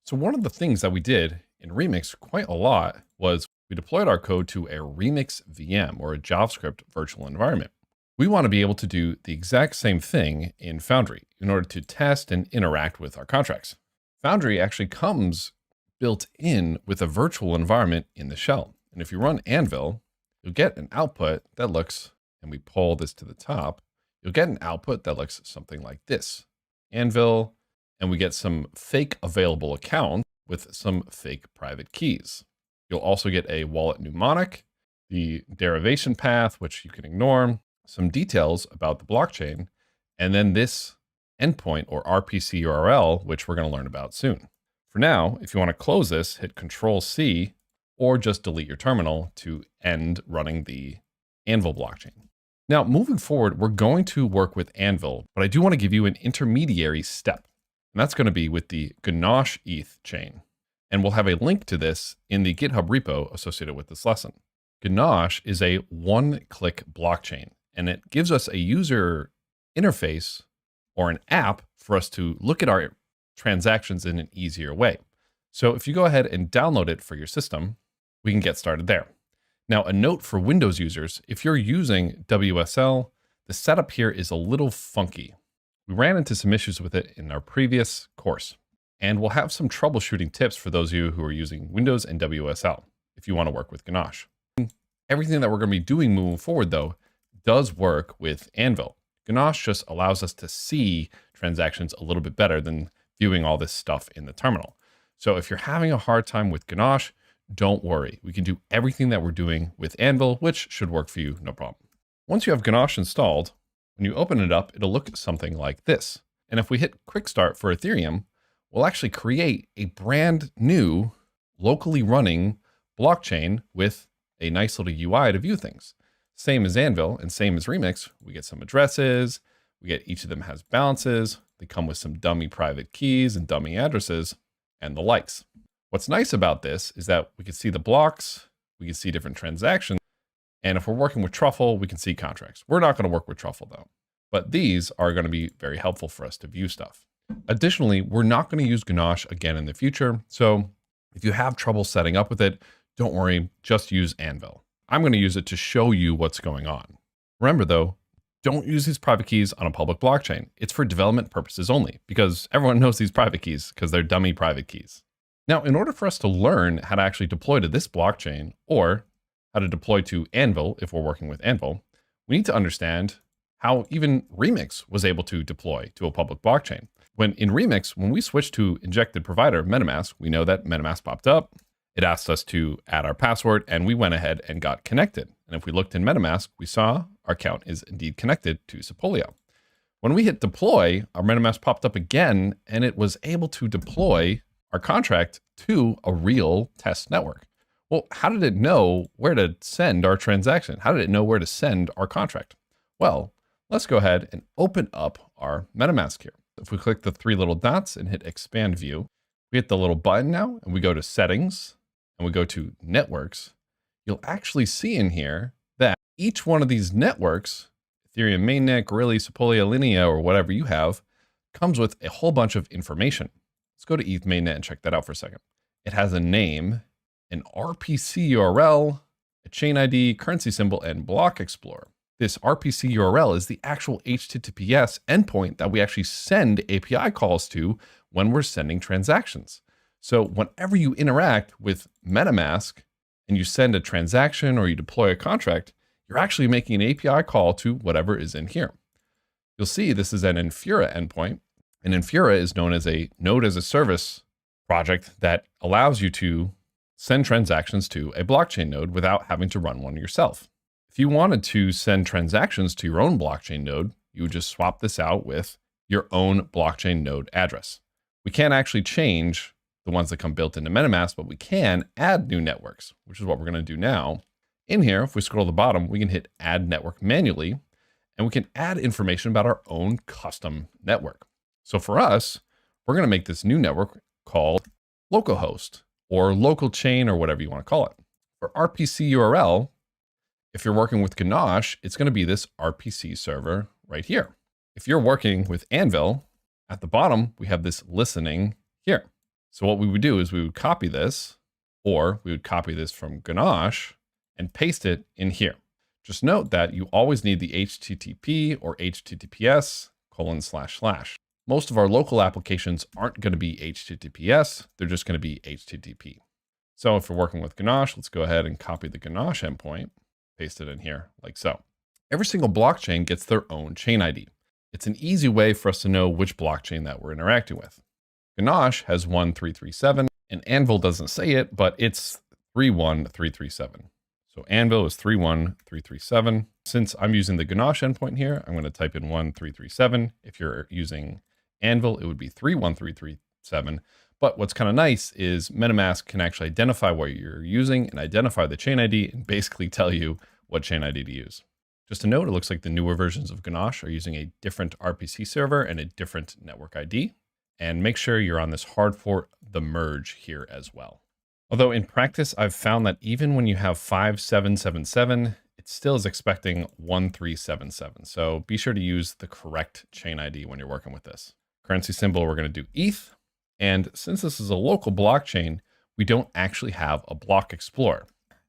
So one of the things that we did in Remix quite a lot was we deployed our code to a Remix VM or a JavaScript virtual environment. We want to be able to do the exact same thing in Foundry in order to test and interact with our contracts. Foundry actually comes built in with a virtual environment in the shell. And if you run Anvil, you'll get an output that looks, and we pull this to the top, you'll get an output that looks something like this. Anvil, and we get some fake available account with some fake private keys. You'll also get a wallet mnemonic, the derivation path, which you can ignore, some details about the blockchain, and then this endpoint or RPC URL, which we're going to learn about soon. For now, if you want to close this, hit Control-C or just delete your terminal to end running the Anvil blockchain. Now, moving forward, we're going to work with Anvil, but I do want to give you an intermediary step, and that's going to be with the Ganache ETH chain. And we'll have a link to this in the GitHub repo associated with this lesson. Ganache is a one-click blockchain, and it gives us a user interface or an app for us to look at our transactions in an easier way. So if you go ahead and download it for your system, we can get started there. Now, a note for Windows users, if you're using WSL, the setup here is a little funky. We ran into some issues with it in our previous course, and we'll have some troubleshooting tips for those of you who are using Windows and WSL if you want to work with Ganache. Everything that we're going to be doing moving forward, though, does work with Anvil. Ganache just allows us to see transactions a little bit better than viewing all this stuff in the terminal. So if you're having a hard time with Ganache, don't worry. We can do everything that we're doing with Anvil, which should work for you, no problem. Once you have Ganache installed, when you open it up, it'll look something like this. And if we hit Quick Start for Ethereum, we'll actually create a brand new locally running blockchain with a nice little UI to view things. Same as Anvil and same as Remix, we get some addresses, we get each of them has balances, they come with some dummy private keys and dummy addresses and the likes. What's nice about this is that we can see the blocks, we can see different transactions, and if we're working with Truffle, we can see contracts. We're not going to work with Truffle though, but these are going to be very helpful for us to view stuff. Additionally, we're not going to use Ganache again in the future, so if you have trouble setting up with it, don't worry, just use Anvil. I'm going to use it to show you what's going on. Remember though, don't use these private keys on a public blockchain. It's for development purposes only, because everyone knows these private keys because they're dummy private keys. Now, in order for us to learn how to actually deploy to this blockchain, or how to deploy to Anvil if we're working with Anvil, we need to understand how even Remix was able to deploy to a public blockchain. In Remix, when we switched to injected provider MetaMask, we know that MetaMask popped up. It asked us to add our password, and we went ahead and got connected. And if we looked in MetaMask, we saw our account is indeed connected to Sepolio. When we hit deploy, our MetaMask popped up again, and it was able to deploy our contract to a real test network. Well, how did it know where to send our transaction? How did it know where to send our contract? Well, let's go ahead and open up our MetaMask here. If we click the three little dots and hit expand view, we hit the little button now and we go to settings and we go to networks. You'll actually see in here that each one of these networks, Ethereum mainnet, Gorilli, Sepolio, Linea, or whatever you have, comes with a whole bunch of information. Let's go to ETH mainnet and check that out for a second. It has a name, an RPC URL, a chain ID, currency symbol, and block explorer. This RPC URL is the actual HTTPS endpoint that we actually send API calls to when we're sending transactions. So whenever you interact with MetaMask and you send a transaction or you deploy a contract, you're actually making an API call to whatever is in here. You'll see this is an Infura endpoint, and Infura is known as a node as a service project that allows you to send transactions to a blockchain node without having to run one yourself. If you wanted to send transactions to your own blockchain node, you would just swap this out with your own blockchain node address. We can't actually change the ones that come built into MetaMask, but we can add new networks, which is what we're going to do now. In here, if we scroll to the bottom, we can hit add network manually, and we can add information about our own custom network. So for us, we're going to make this new network called localhost or local chain or whatever you want to call it. For RPC URL, if you're working with Ganache, it's going to be this RPC server right here. If you're working with Anvil, at the bottom, we have this listening here. So what we would do is we would copy this, or we would copy this from Ganache and paste it in here. Just note that you always need the HTTP or HTTPS : //. Most of our local applications aren't going to be HTTPS. They're just going to be HTTP. So if we're working with Ganache, let's go ahead and copy the Ganache endpoint, paste it in here like so. Every single blockchain gets their own chain ID. It's an easy way for us to know which blockchain that we're interacting with. Ganache has 1337, and Anvil doesn't say it, but it's 31337. So Anvil is 31337. Since I'm using the Ganache endpoint here, I'm going to type in 1337. If you're using Anvil, it would be 31337. But what's kind of nice is MetaMask can actually identify what you're using and identify the chain ID and basically tell you what chain ID to use. Just a note, it looks like the newer versions of Ganache are using a different RPC server and a different network ID. And make sure you're on this hard for the merge here as well. Although in practice, I've found that even when you have 5777, it still is expecting 1377. So be sure to use the correct chain ID when you're working with this. Currency symbol, we're going to do ETH. And since this is a local blockchain, we don't actually have a block explorer.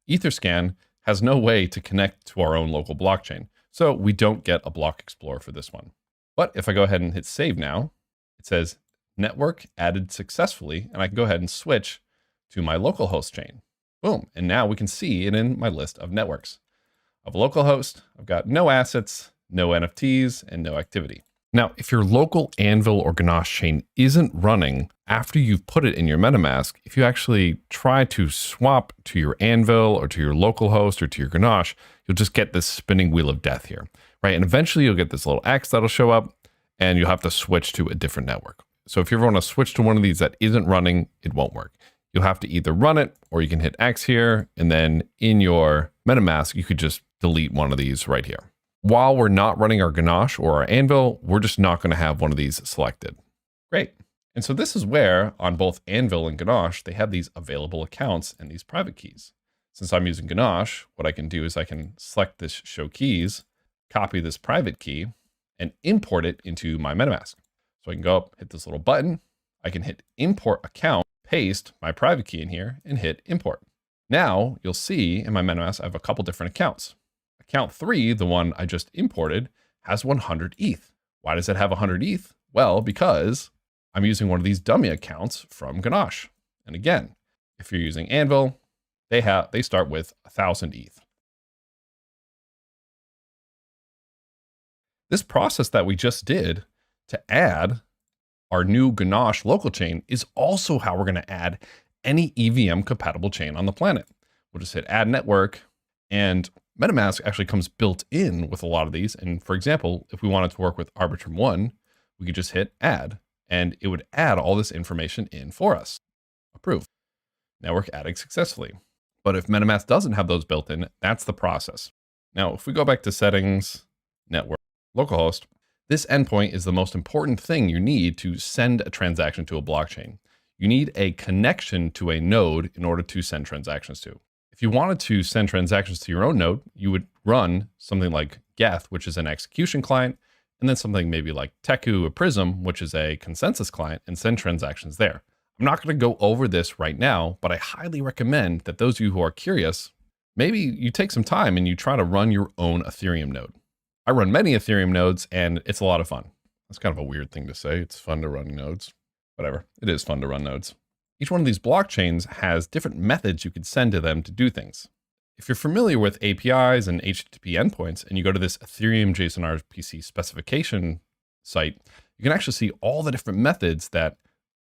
Etherscan has no way to connect to our own local blockchain. So we don't get a block explorer for this one. But if I go ahead and hit save now, it says network added successfully, and I can go ahead and switch to my localhost chain. Boom. And now we can see it in my list of networks. Of localhost, I've got no assets, no NFTs, and no activity. Now, if your local Anvil or Ganache chain isn't running after you've put it in your MetaMask, if you actually try to swap to your Anvil or to your local host or to your Ganache, you'll just get this spinning wheel of death here, right? And eventually you'll get this little X that'll show up and you'll have to switch to a different network. So if you ever want to switch to one of these that isn't running, it won't work. You'll have to either run it or you can hit X here. And then in your MetaMask, you could just delete one of these right here. While we're not running our Ganache or our Anvil, we're just not going to have one of these selected. Great. And so this is where on both Anvil and Ganache, they have these available accounts and these private keys. Since I'm using Ganache, what I can do is I can select this show keys, copy this private key, and import it into my MetaMask. So I can go up, hit this little button. I can hit import account, paste my private key in here and hit import. Now you'll see in my MetaMask, I have a couple different accounts. Account 3, the one I just imported, has 100 ETH. Why does it have 100 ETH? Well, because I'm using one of these dummy accounts from Ganache. And again, if you're using Anvil, they start with 1,000 ETH. This process that we just did to add our new Ganache local chain is also how we're going to add any EVM compatible chain on the planet. We'll just hit add network, and MetaMask actually comes built in with a lot of these. And for example, if we wanted to work with Arbitrum 1, we could just hit add and it would add all this information in for us. Approve. Network adding successfully. But if MetaMask doesn't have those built in, that's the process. Now, if we go back to settings, network, localhost, this endpoint is the most important thing you need to send a transaction to a blockchain. You need a connection to a node in order to send transactions to. If you wanted to send transactions to your own node, you would run something like Geth, which is an execution client, and then something maybe like Teku or Prism, which is a consensus client, and send transactions there. I'm not going to go over this right now, but I highly recommend that those of you who are curious, maybe you take some time and you try to run your own Ethereum node. I run many Ethereum nodes and it's a lot of fun. That's kind of a weird thing to say. It's fun to run nodes. Whatever. It is fun to run nodes. Each one of these blockchains has different methods you could send to them to do things. If you're familiar with APIs and HTTP endpoints and you go to this Ethereum JSON RPC specification site, you can actually see all the different methods that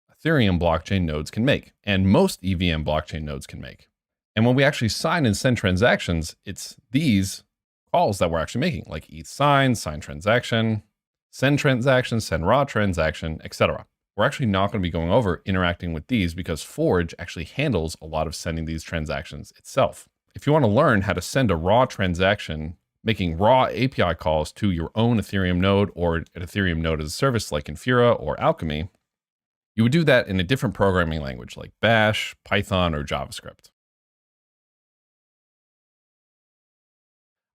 Ethereum blockchain nodes can make and most EVM blockchain nodes can make. And when we actually sign and send transactions, it's these calls that we're actually making, like ETH sign transaction, send raw transaction, etc. We're actually not going to be going over interacting with these because Forge actually handles a lot of sending these transactions itself. If you want to learn how to send a raw transaction, making raw API calls to your own Ethereum node or an Ethereum node as a service like Infura or Alchemy, you would do that in a different programming language like Bash, Python, or JavaScript.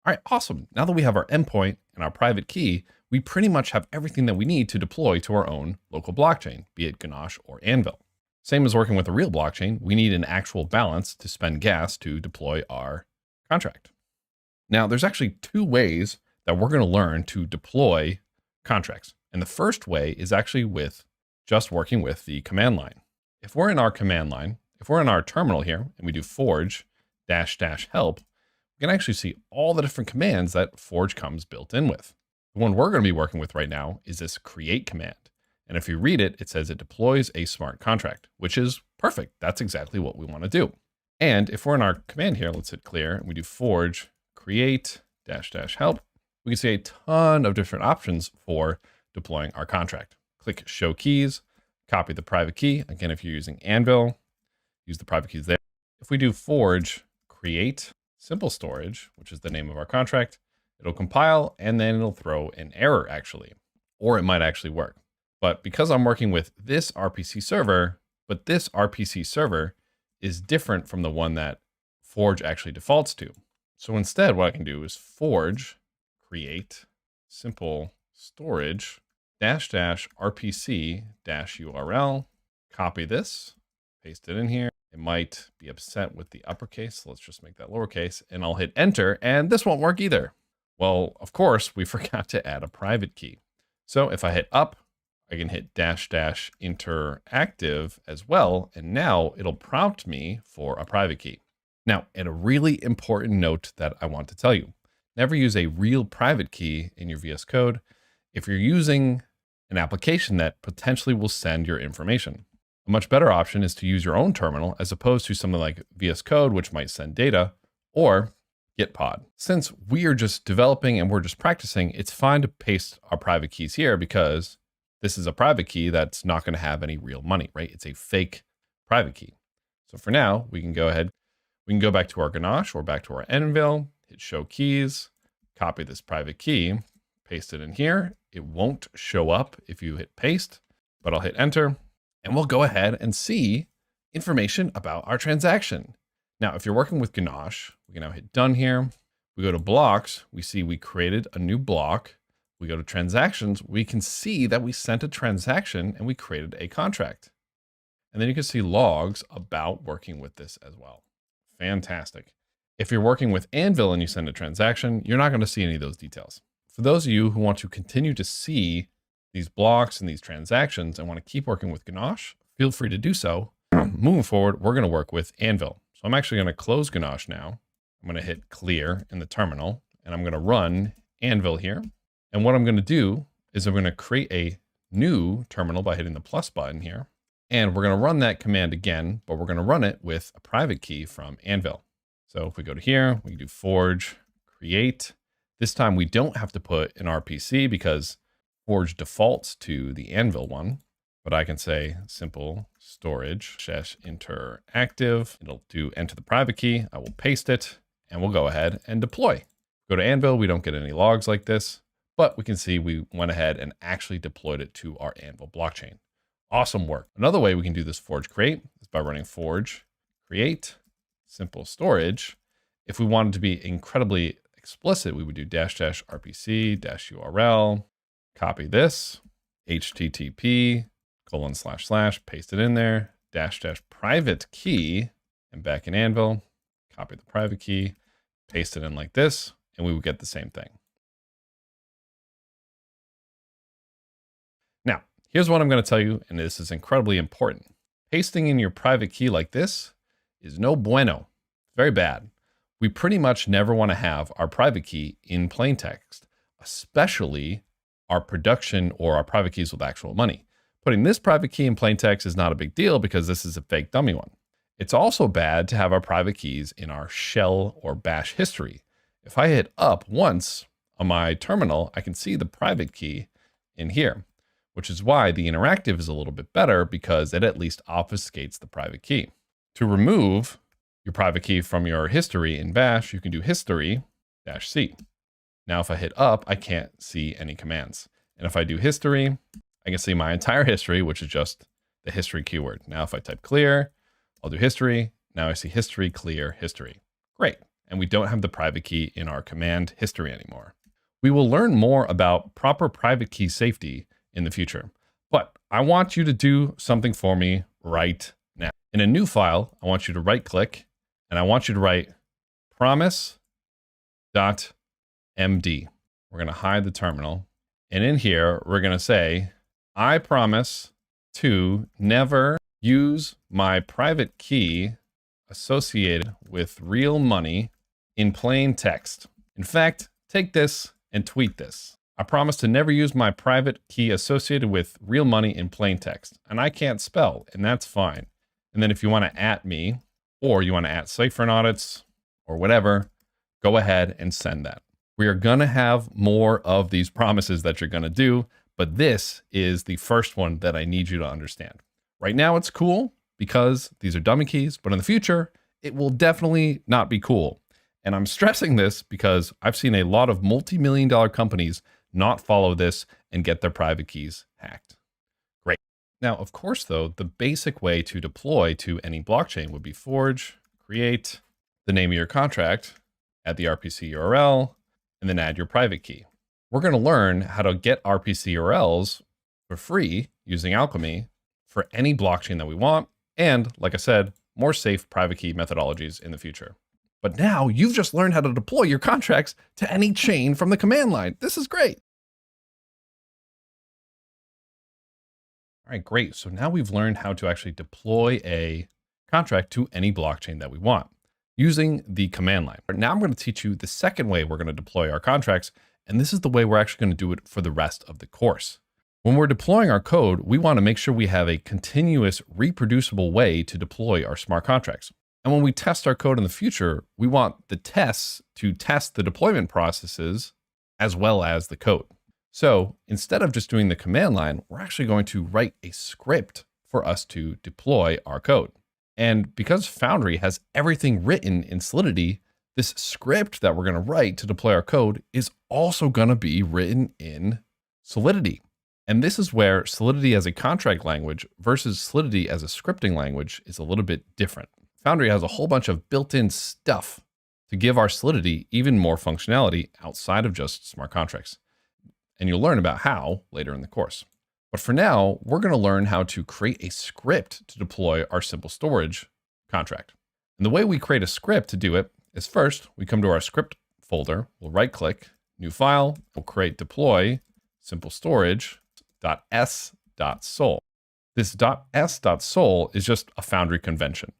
All right, awesome. Now that we have our endpoint and our private key, we pretty much have everything that we need to deploy to our own local blockchain, be it Ganache or Anvil. Same as working with a real blockchain, we need an actual balance to spend gas to deploy our contract. Now, there's actually two ways that we're going to learn to deploy contracts. And the first way is actually with just working with the command line. If we're in our command line, if we're in our terminal here and we do forge --help, we can actually see all the different commands that Forge comes built in with. The one we're going to be working with right now is this create command. And if you read it, it says it deploys a smart contract, which is perfect. That's exactly what we want to do. And if we're in our command here, let's hit clear and we do forge create --help, we can see a ton of different options for deploying our contract. Click show keys, copy the private key. Again, if you're using Anvil, use the private keys there. If we do forge create simple storage, which is the name of our contract, it'll compile and then it'll throw an error actually, or it might actually work. But because I'm working with this RPC server, but this RPC server is different from the one that Forge actually defaults to. So instead, what I can do is forge create simple storage --RPC -URL, copy this, paste it in here. It might be upset with the uppercase. So let's just make that lowercase and I'll hit enter and this won't work either. Well, of course, we forgot to add a private key. So if I hit up, I can hit --interactive as well. And now it'll prompt me for a private key. Now, and a really important note that I want to tell you, never use a real private key in your VS Code. if you're using an application that potentially will send your information. A much better option is to use your own terminal as opposed to something like VS Code, which might send data, or Gitpod. Since we are just developing and we're just practicing, it's fine to paste our private keys here because this is a private key that's not going to have any real money, right? It's a fake private key. So for now, we can go ahead, we can go back to our Ganache or back to our Anvil, hit show keys, copy this private key, paste it in here. It won't show up if you hit paste, but I'll hit enter and we'll go ahead and see information about our transaction. Now, if you're working with Ganache, we can now hit done here. We go to blocks, we see we created a new block. We go to transactions, we can see that we sent a transaction and we created a contract. And then you can see logs about working with this as well. Fantastic. If you're working with Anvil and you send a transaction, you're not going to see any of those details. For those of you who want to continue to see these blocks and these transactions and want to keep working with Ganache, feel free to do so. Moving forward, we're going to work with Anvil. So I'm actually going to close Ganache now. I'm going to hit clear in the terminal and I'm going to run Anvil here. And what I'm going to do is I'm going to create a new terminal by hitting the plus button here. And we're going to run that command again, but we're going to run it with a private key from Anvil. So if we go to here, we can do forge, create. This time we don't have to put an RPC because Forge defaults to the Anvil one, but I can say simple storage /interactive. It'll do enter the private key. I will paste it and we'll go ahead and deploy. Go to Anvil. We don't get any logs like this, but we can see we went ahead and actually deployed it to our Anvil blockchain. Awesome work. Another way we can do this forge create is by running forge create simple storage. If we wanted to be incredibly explicit, we would do --RPC -URL, copy this, HTTP, // paste it in there, --private key, and back in Anvil, copy the private key, paste it in like this, and we would get the same thing. Now, here's what I'm going to tell you, and this is incredibly important. Pasting in your private key like this is no bueno. Very bad. We pretty much never want to have our private key in plain text, especially our production or our private keys with actual money. Putting this private key in plain text is not a big deal because this is a fake dummy one. It's also bad to have our private keys in our shell or bash history. If I hit up once on my terminal, I can see the private key in here, which is why the interactive is a little bit better because it at least obfuscates the private key. To remove your private key from your history in bash, you can do history-c. Now, if I hit up, I can't see any commands. And if I do history, I can see my entire history, which is just the history keyword. Now, if I type clear, I'll do history. Now I see history, clear, history. Great. And we don't have the private key in our command history anymore. We will learn more about proper private key safety in the future, but I want you to do something for me right now. In a new file, I want you to right click and I want you to write promise.md. We're going to hide the terminal. And in here, we're going to say, I promise to never use my private key associated with real money in plain text. In fact, take this and tweet this. I promise to never use my private key associated with real money in plain text. And I can't spell, and that's fine. And then if you want to @ me, or you want to @ Cyphernautics, or whatever, go ahead and send that. We are going to have more of these promises that you're going to do, but this is the first one that I need you to understand. Right now it's cool because these are dummy keys, but in the future, it will definitely not be cool. And I'm stressing this because I've seen a lot of multi-million-dollar companies not follow this and get their private keys hacked. Great. Now, of course, though, the basic way to deploy to any blockchain would be forge, create the name of your contract, add the RPC URL, and then add your private key. We're going to learn how to get RPC URLs for free using Alchemy for any blockchain that we want. And like I said, more safe private key methodologies in the future. But now you've just learned how to deploy your contracts to any chain from the command line. This is great. All right, great. So now we've learned how to actually deploy a contract to any blockchain that we want using the command line. Now I'm going to teach you the second way we're going to deploy our contracts, And this is the way we're actually going to do it for the rest of the course. When we're deploying our code, we want to make sure we have a continuous, reproducible way to deploy our smart contracts. And when we test our code in the future, we want the tests to test the deployment processes as well as the code. So instead of just doing the command line, we're actually going to write a script for us to deploy our code. And because Foundry has everything written in Solidity, this script that we're going to write to deploy our code is also going to be written in Solidity. And this is where Solidity as a contract language versus Solidity as a scripting language is a little bit different. Foundry has a whole bunch of built-in stuff to give our Solidity even more functionality outside of just smart contracts. And you'll learn about how later in the course. But for now, we're going to learn how to create a script to deploy our simple storage contract. And the way we create a script to do it is first, we come to our script folder, we'll right-click, new file, we'll create deploy simple storage.s.sol. This .s.sol is just a Foundry convention.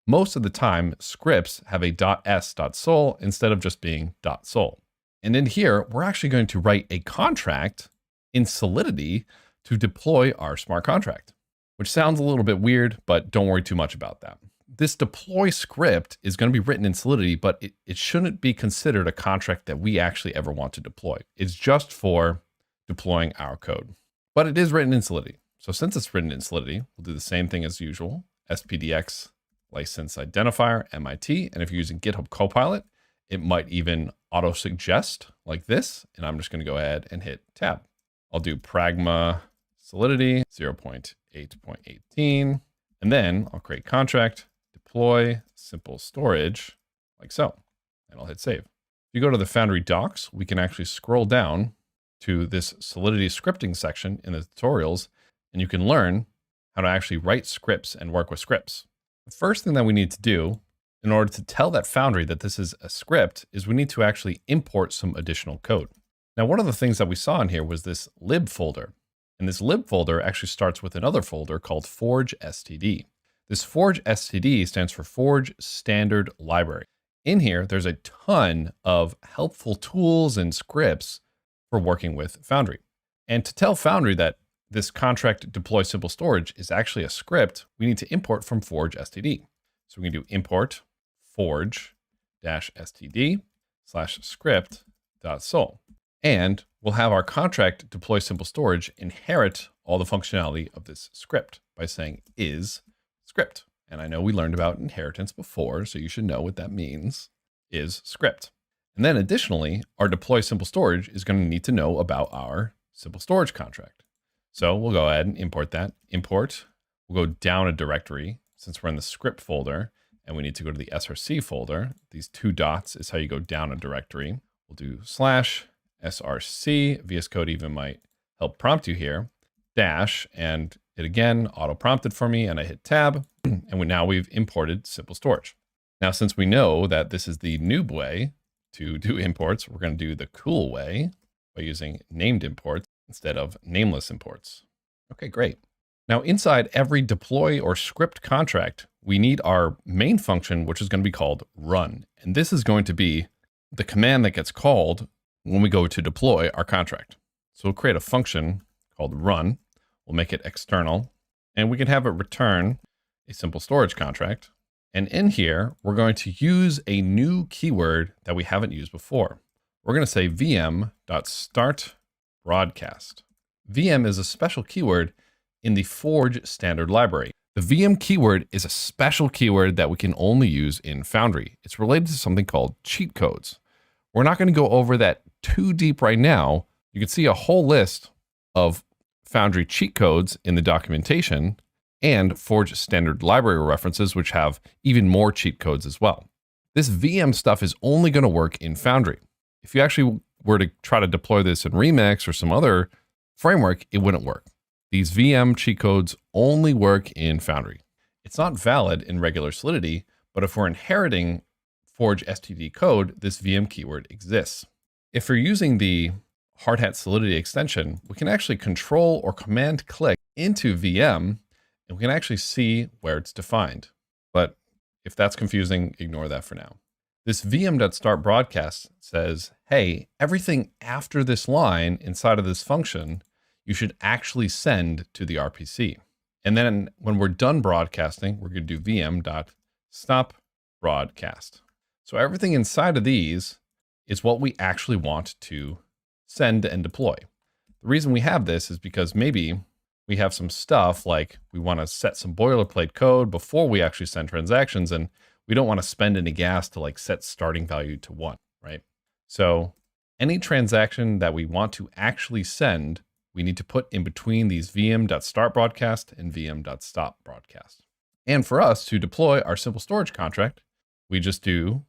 Most of the time, scripts have a .s.sol instead of just being .sol. And in here, we're actually going to write a contract in Solidity to deploy our smart contract, which sounds a little bit weird, but don't worry too much about that. This deploy script is going to be written in Solidity, but it shouldn't be considered a contract that we actually ever want to deploy. It's just for deploying our code, but it is written in Solidity. So since it's written in Solidity, we'll do the same thing as usual, spdx license identifier, MIT. And if you're using GitHub Copilot, it might even auto-suggest like this. And I'm just going to go ahead and hit tab. I'll do pragma Solidity 0.8.18. And then I'll create contract, deploy simple storage like so. And I'll hit save. If you go to the Foundry docs, we can actually scroll down to this Solidity scripting section in the tutorials, and you can learn how to actually write scripts and work with scripts. The first thing that we need to do in order to tell that Foundry that this is a script is we need to actually import some additional code. Now, one of the things that we saw in here was this lib folder. And this lib folder actually starts with another folder called Forge STD. This Forge STD stands for Forge Standard Library. In here, there's a ton of helpful tools and scripts for working with Foundry. And to tell Foundry that this contract deploy simple storage is actually a script, we need to import from Forge STD. So we can do import forge-std/script.sol. And we'll have our contract deploy simple storage inherit all the functionality of this script by saying is script. And I know we learned about inheritance before, so you should know what that means, is script. And then additionally, our deploy simple storage is going to need to know about our simple storage contract. So we'll go ahead and import that. Import, we'll go down a directory since we're in the script folder and we need to go to the src folder. These two dots is how you go down a directory. We'll do /src. VS Code even might help prompt you here. Dash, and it again auto-prompted for me, and I hit tab, and now we've imported simple storage. Now, since we know that this is the noob way to do imports, we're going to do the cool way by using named imports instead of nameless imports. Okay, great. Now, inside every deploy or script contract, we need our main function, which is going to be called run. And this is going to be the command that gets called when we go to deploy our contract. So we'll create a function called run. We'll make it external, and we can have it return a simple storage contract. And in here, we're going to use a new keyword that we haven't used before. We're going to say vm.startBroadcast. VM is a special keyword in the Forge standard library. The VM keyword is a special keyword that we can only use in Foundry. It's related to something called cheat codes. We're not going to go over that too deep right now. You can see a whole list of Foundry cheat codes in the documentation and Forge standard library references, which have even more cheat codes as well. This VM stuff is only going to work in Foundry. If you actually were to try to deploy this in Remix or some other framework, it wouldn't work. These VM cheat codes only work in Foundry. It's not valid in regular Solidity, but if we're inheriting Forge STD code, this VM keyword exists. If you're using the Hard Hat Solidity extension, we can actually control or command click into VM, and we can actually see where it's defined. But if that's confusing, ignore that for now. This VM.start broadcast says, hey, everything after this line inside of this function, you should actually send to the RPC. And then when we're done broadcasting, we're going to do VM.stop broadcast. So everything inside of these is what we actually want to send and deploy. The reason we have this is because maybe we have some stuff like we want to set some boilerplate code before we actually send transactions, and we don't want to spend any gas to like set starting value to 1, right? So any transaction that we want to actually send, we need to put in between these VM.start broadcast and VM.stop broadcast. And for us to deploy our simple storage contract, we just do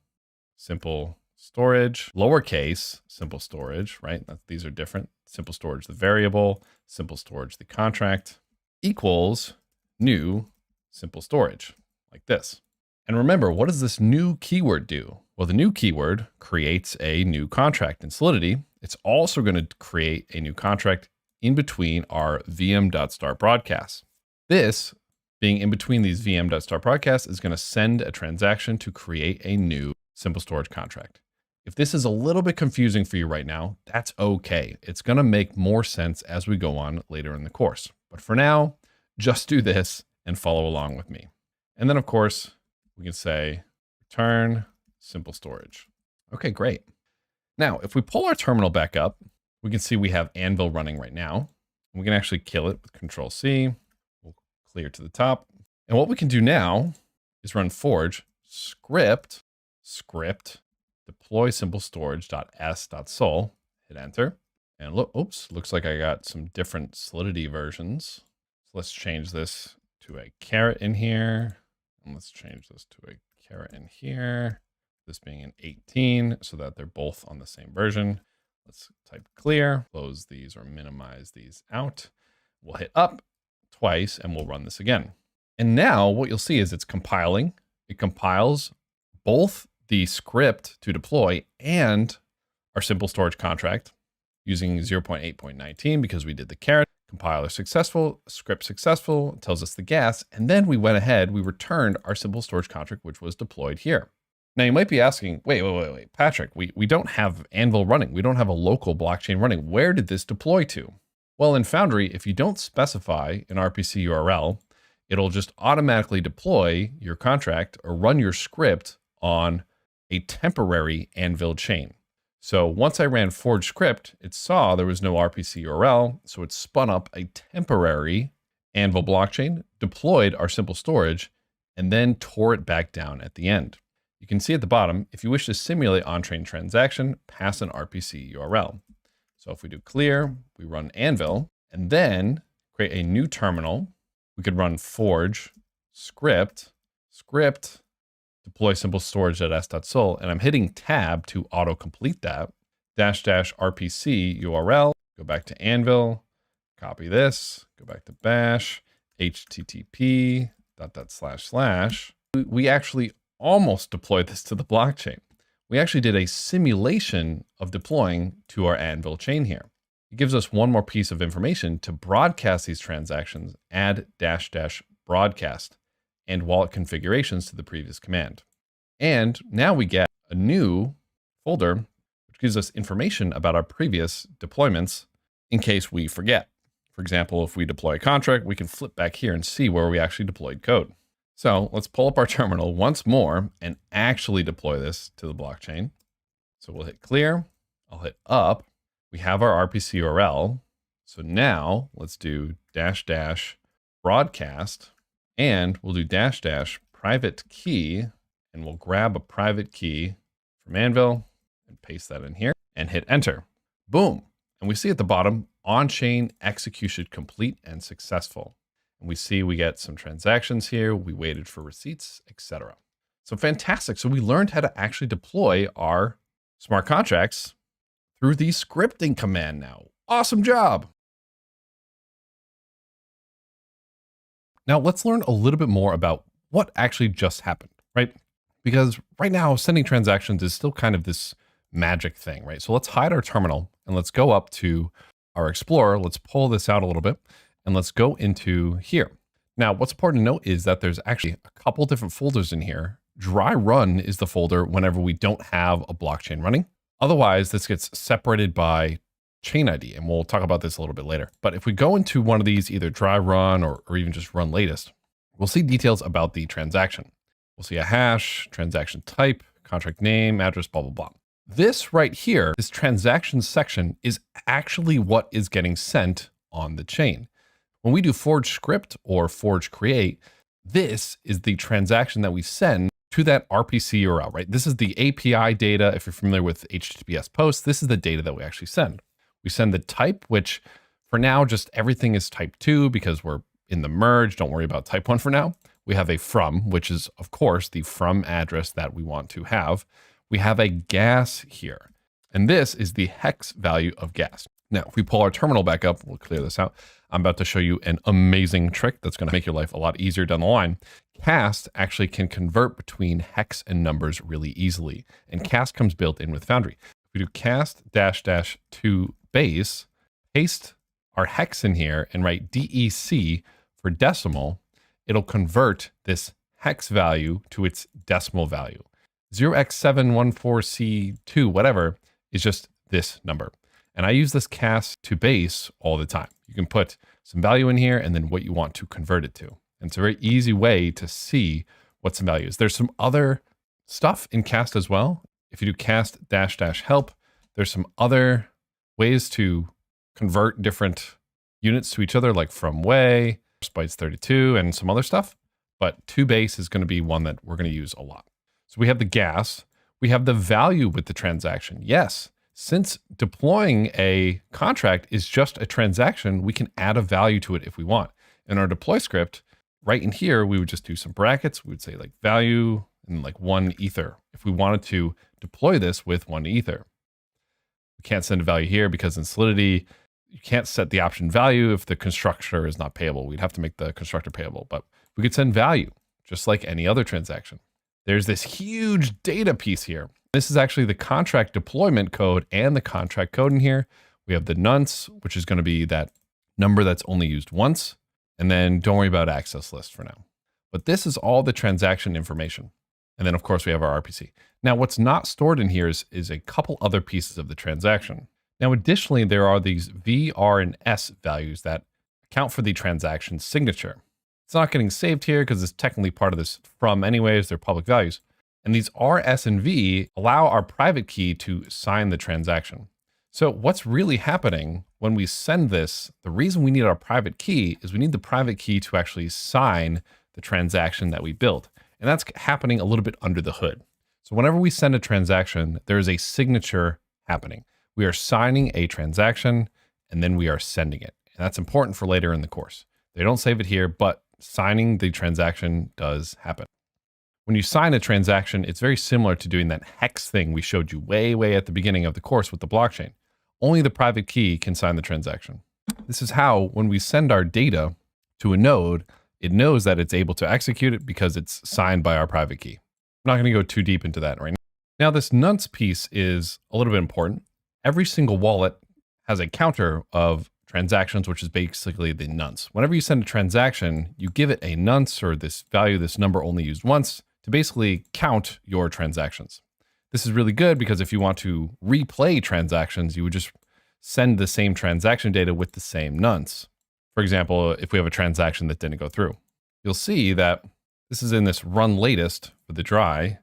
simple storage, lowercase simple storage, right? These are different. Simple storage, the variable, simple storage, the contract, equals new simple storage, like this. And remember, what does this new keyword do? Well, the new keyword creates a new contract in Solidity. It's also going to create a new contract in between our VM.start broadcasts. This, being in between these VM.start broadcasts, is going to send a transaction to create a new simple storage contract. If this is a little bit confusing for you right now, that's okay. It's going to make more sense as we go on later in the course. But for now, just do this and follow along with me. And then, of course, we can say return simple storage. Okay, great. Now, if we pull our terminal back up, we can see we have Anvil running right now. We can actually kill it with Control C. We'll clear to the top. And what we can do now is run forge script deploy simple storage.s.sol, hit enter. And look, oops, looks like I got some different Solidity versions. So let's change this to a caret in here. And let's change this to a caret in here. This being an 18 so that they're both on the same version. Let's type clear, close these or minimize these out. We'll hit up twice and we'll run this again. And now what you'll see is it's compiling. It compiles both the script to deploy and our simple storage contract using 0.8.19 because we did the caret. Compiler successful, script successful, tells us the gas, and then we went ahead, we returned our simple storage contract, which was deployed here. Now you might be asking, wait, Patrick, we don't have Anvil running. We don't have a local blockchain running. Where did this deploy to? Well, in Foundry, if you don't specify an RPC URL, it'll just automatically deploy your contract or run your script on a temporary Anvil chain. So once I ran forge script, it saw there was no RPC URL, so it spun up a temporary Anvil blockchain, deployed our simple storage, and then tore it back down at the end. You can see at the bottom, if you wish to simulate on-chain transaction, pass an RPC URL. So if we do clear, we run Anvil, and then create a new terminal, we could run forge script deploy simple storage.s.sol, and I'm hitting tab to autocomplete that, --RPC URL, go back to Anvil, copy this, go back to bash, http, .. We actually almost deployed this to the blockchain. We actually did a simulation of deploying to our Anvil chain here. It gives us one more piece of information to broadcast these transactions, add -- broadcast and wallet configurations to the previous command. And now we get a new folder, which gives us information about our previous deployments in case we forget. For example, if we deploy a contract, we can flip back here and see where we actually deployed code. So let's pull up our terminal once more and actually deploy this to the blockchain. So we'll hit clear, I'll hit up. We have our RPC URL. So now let's do -- broadcast. And we'll do -- private key, and we'll grab a private key from Anvil and paste that in here and hit enter. Boom. And we see at the bottom, on-chain execution complete and successful. And we see we get some transactions here. We waited for receipts, etc. So fantastic. So we learned how to actually deploy our smart contracts through the scripting command now. Awesome job. Now let's learn a little bit more about what actually just happened, right? Because right now sending transactions is still kind of this magic thing, right? So let's hide our terminal and let's go up to our Explorer. Let's pull this out a little bit and let's go into here. Now, what's important to note is that there's actually a couple different folders in here dry run is the folder whenever we don't have a blockchain running. Otherwise, this gets separated by chain ID, and we'll talk about this a little bit later. But if we go into one of these, either dry run or even just run latest, we'll see details about the transaction. We'll see a hash, transaction type, contract name, address, blah, blah, blah. This right here, this transaction section, is actually what is getting sent on the chain. When we do forge script or forge create, this is the transaction that we send to that RPC URL, right? This is the API data. If you're familiar with HTTPS posts, this is the data that we actually send. We send the type, which for now, just everything is type 2 because we're in the merge. Don't worry about type 1 for now. We have a from, which is, of course, the from address that we want to have. We have a gas here, and this is the hex value of gas. Now, if we pull our terminal back up, we'll clear this out. I'm about to show you an amazing trick that's going to make your life a lot easier down the line. Cast actually can convert between hex and numbers really easily, and Cast comes built in with Foundry. If we do cast --to base, paste our hex in here and write DEC for decimal, it'll convert this hex value to its decimal value. 0x714c2, whatever, is just this number. And I use this cast to base all the time. You can put some value in here and then what you want to convert it to. And it's a very easy way to see what some value is. There's some other stuff in cast as well. If you do cast --help, there's some other ways to convert different units to each other, like from way, bytes 32, and some other stuff. But to base is going to be one that we're going to use a lot. So we have the gas, we have the value with the transaction. Yes, since deploying a contract is just a transaction, we can add a value to it if we want. In our deploy script, right in here, we would just do some brackets. We would say like value and like 1 ether if we wanted to deploy this with 1 ether. We can't send a value here because in Solidity, you can't set the option value if the constructor is not payable. We'd have to make the constructor payable, but we could send value just like any other transaction. There's this huge data piece here. This is actually the contract deployment code and the contract code in here. We have the nonce, which is going to be that number that's only used once. And then don't worry about access list for now. But this is all the transaction information. And then of course we have our RPC. Now what's not stored in here is a couple other pieces of the transaction. Now additionally, there are these V, R, and S values that account for the transaction signature. It's not getting saved here because it's technically part of this from anyways, they're public values. And these R, S, and V allow our private key to sign the transaction. So what's really happening when we send this, the reason we need our private key is we need the private key to actually sign the transaction that we built. And that's happening a little bit under the hood. So whenever we send a transaction, there is a signature happening. We are signing a transaction and then we are sending it. And that's important for later in the course. They don't save it here, but signing the transaction does happen. When you sign a transaction, it's very similar to doing that hex thing we showed you way at the beginning of the course with the blockchain. Only the private key can sign the transaction. This is how, when we send our data to a node, it knows that it's able to execute it because it's signed by our private key. I'm not going to go too deep into that right now. Now, this nonce piece is a little bit important. Every single wallet has a counter of transactions, which is basically the nonce. Whenever you send a transaction, you give it a nonce or this value, this number only used once, to basically count your transactions. This is really good because if you want to replay transactions, you would just send the same transaction data with the same nonce. For example, if we have a transaction that didn't go through, you'll see that this is in this run latest for the dry.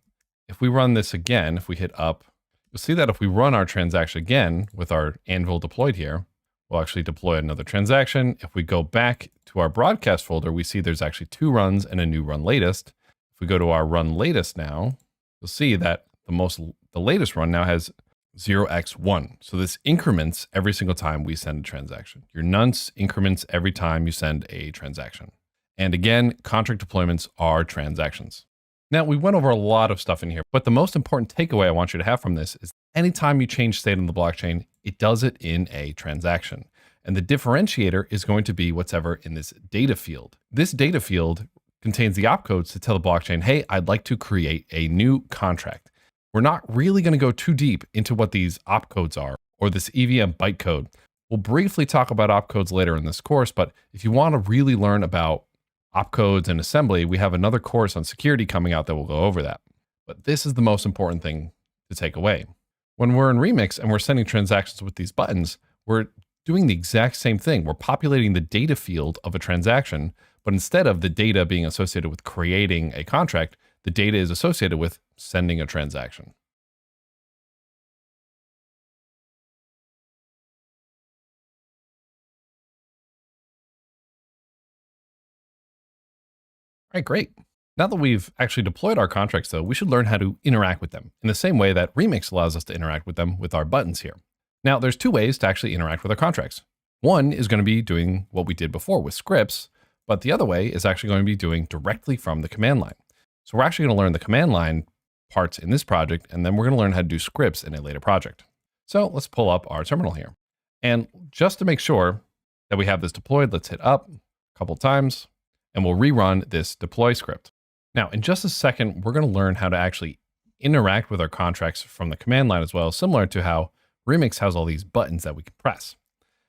If we run this again, if we hit up, you'll see that if we run our transaction again with our anvil deployed here, we'll actually deploy another transaction. If we go back to our broadcast folder, we see there's actually 2 runs and a new run latest. If we go to our run latest now, you'll see that the latest run now has 0x1. So this increments every single time we send a transaction. Your nonce increments every time you send a transaction. And again, contract deployments are transactions. Now, we went over a lot of stuff in here, but the most important takeaway I want you to have from this is anytime you change state on the blockchain, it does it in a transaction. And the differentiator is going to be whatever in this data field. This data field contains the opcodes to tell the blockchain, hey, I'd like to create a new contract. We're not really going to go too deep into what these opcodes are or this EVM bytecode. We'll briefly talk about opcodes later in this course, but if you want to really learn about opcodes and assembly, we have another course on security coming out that will go over that. But this is the most important thing to take away. When we're in Remix and we're sending transactions with these buttons, we're doing the exact same thing. We're populating the data field of a transaction, but instead of the data being associated with creating a contract, the data is associated with sending a transaction. All right, great. Now that we've actually deployed our contracts, though, we should learn how to interact with them in the same way that Remix allows us to interact with them with our buttons here. Now, there's two ways to actually interact with our contracts. One is going to be doing what we did before with scripts, but the other way is actually going to be doing directly from the command line. So we're actually going to learn the command line parts in this project, and then we're going to learn how to do scripts in a later project. So let's pull up our terminal here. And just to make sure that we have this deployed, let's hit up a couple times, and we'll rerun this deploy script. Now, in just a second, we're going to learn how to actually interact with our contracts from the command line as well, similar to how Remix has all these buttons that we can press.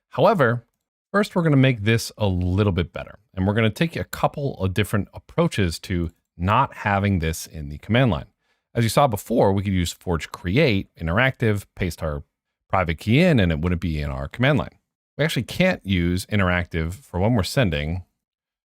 However, first we're going to make this a little bit better, and we're going to take a couple of different approaches to not having this in the command line. As you saw before, we could use Forge create, interactive, paste our private key in, and it wouldn't be in our command line. We actually can't use interactive for when we're sending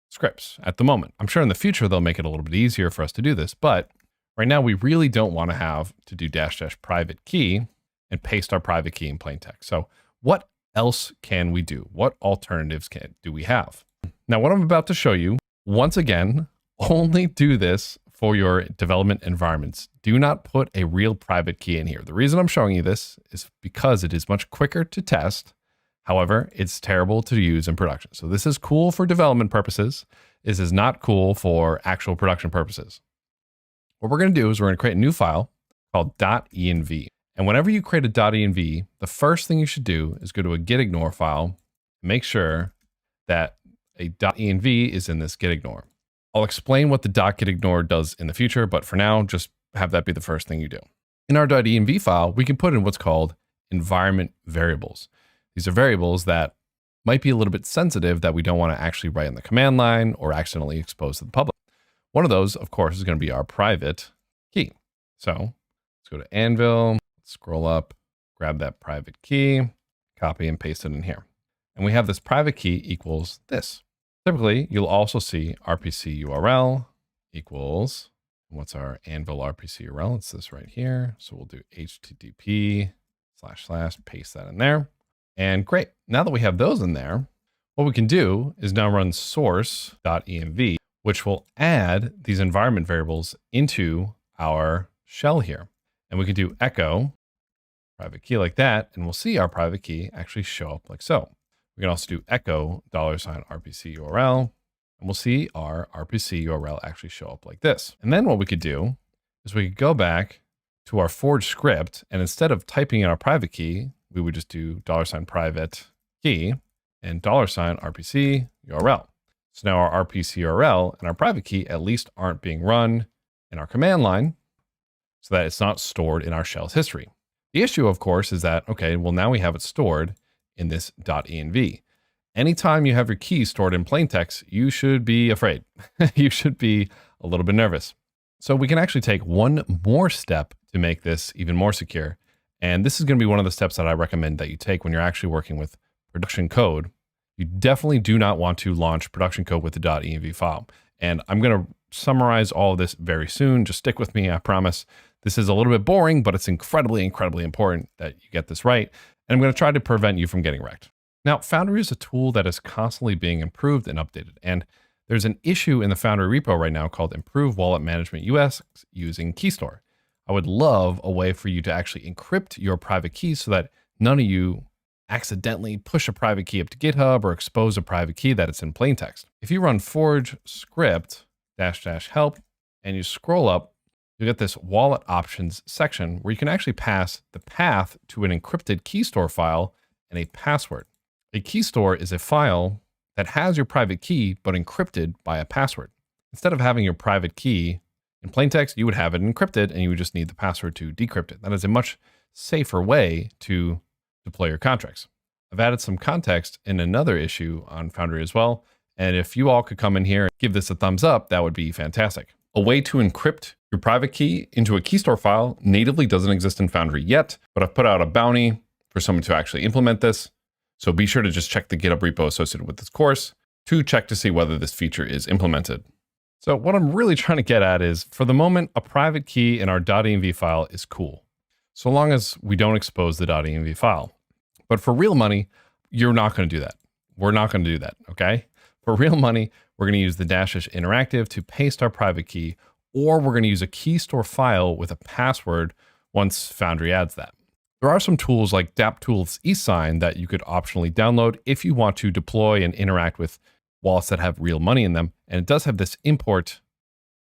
scripts at the moment. I'm sure in the future they'll make it a little bit easier for us to do this, but right now we really don't want to have to do -- private key and paste our private key in plain text. So what else can we do? What alternatives do we have? Now, what I'm about to show you, once again, only do this for your development environments. Do not put a real private key in here. The reason I'm showing you this is because it is much quicker to test. However, it's terrible to use in production. So this is cool for development purposes. This is not cool for actual production purposes. What we're going to do is we're going to create a new file called .env. And whenever you create a .env, the first thing you should do is go to a gitignore file, make sure that a .env is in this gitignore. I'll explain what the .gitignore does in the future, but for now, just have that be the first thing you do. In our .env file, we can put in what's called environment variables. These are variables that might be a little bit sensitive that we don't want to actually write in the command line or accidentally expose to the public. One of those, of course, is going to be our private key. So let's go to Anvil, scroll up, grab that private key, copy and paste it in here. And we have this private key equals this. Typically, you'll also see RPC URL equals, what's our Anvil RPC URL? It's this right here. So we'll do HTTP // paste that in there. And great. Now that we have those in there, what we can do is now run source.env, which will add these environment variables into our shell here. And we can do echo private key like that, and we'll see our private key actually show up like so. We can also do echo $RPC URL, and we'll see our RPC URL actually show up like this. And then what we could do is we could go back to our Forge script, and instead of typing in our private key, we would just do $private key and $RPC URL. So now our RPC URL and our private key at least aren't being run in our command line so that it's not stored in our shell's history. The issue, of course, is that, okay, well, now we have it stored in this .env. Anytime you have your key stored in plain text, you should be afraid. You should be a little bit nervous. So we can actually take one more step to make this even more secure. And this is going to be one of the steps that I recommend that you take when you're actually working with production code. You definitely do not want to launch production code with the .env file. And I'm going to summarize all of this very soon. Just stick with me, I promise. This is a little bit boring, but it's incredibly, incredibly important that you get this right. And I'm going to try to prevent you from getting wrecked. Now, Foundry is a tool that is constantly being improved and updated. And there's an issue in the Foundry repo right now called Improve Wallet Management UX using Keystore. I would love a way for you to actually encrypt your private keys so that none of you accidentally push a private key up to GitHub or expose a private key that it's in plain text. If you run forge script --help and you scroll up, you get this wallet options section where you can actually pass the path to an encrypted Keystore file and a password. A Keystore is a file that has your private key, but encrypted by a password. Instead of having your private key in plain text, you would have it encrypted and you would just need the password to decrypt it. That is a much safer way to deploy your contracts. I've added some context in another issue on Foundry as well. And if you all could come in here and give this a thumbs up, that would be fantastic. A way to encrypt Your private key into a key store file natively doesn't exist in Foundry yet, but I've put out a bounty for someone to actually implement this. So be sure to just check the GitHub repo associated with this course to check to see whether this feature is implemented. So what I'm really trying to get at is, for the moment, a private key in our .env file is cool, so long as we don't expose the .env file. But for real money, you're not going to do that. We're not going to do that, okay? For real money, we're going to use the -- interactive to paste our private key, or we're going to use a key store file with a password once Foundry adds that. There are some tools like DAppTools eSign that you could optionally download if you want to deploy and interact with wallets that have real money in them. And it does have this import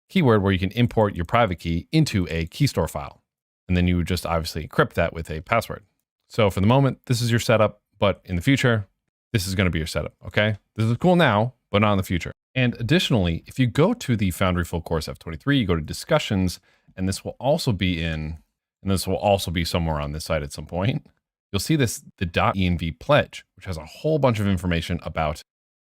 keyword where you can import your private key into a key store file. And then you would just obviously encrypt that with a password. So for the moment, this is your setup, but in the future, this is going to be your setup, okay? This is cool now, but not in the future. And additionally, if you go to the Foundry Full Course F23, you go to discussions, and this will also be somewhere on this site at some point. You'll see the .env pledge, which has a whole bunch of information about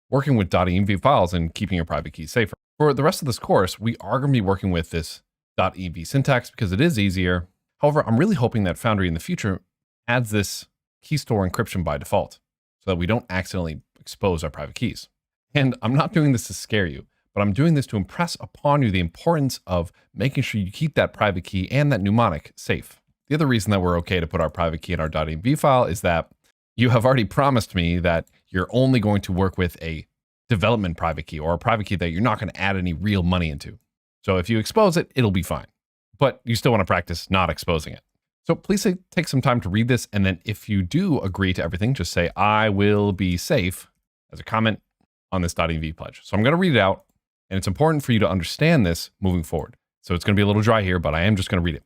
working with .env files and keeping your private keys safer. For the rest of this course, we are going to be working with this .env syntax because it is easier. However, I'm really hoping that Foundry in the future adds this key store encryption by default so that we don't accidentally expose our private keys. And I'm not doing this to scare you, but I'm doing this to impress upon you the importance of making sure you keep that private key and that mnemonic safe. The other reason that we're okay to put our private key in our .env file is that you have already promised me that you're only going to work with a development private key or a private key that you're not going to add any real money into. So if you expose it, it'll be fine, but you still want to practice not exposing it. So please take some time to read this. And then if you do agree to everything, just say, I will be safe as a comment on this .env pledge. So I'm going to read it out, and it's important for you to understand this moving forward. So it's going to be a little dry here, but I am just going to read it.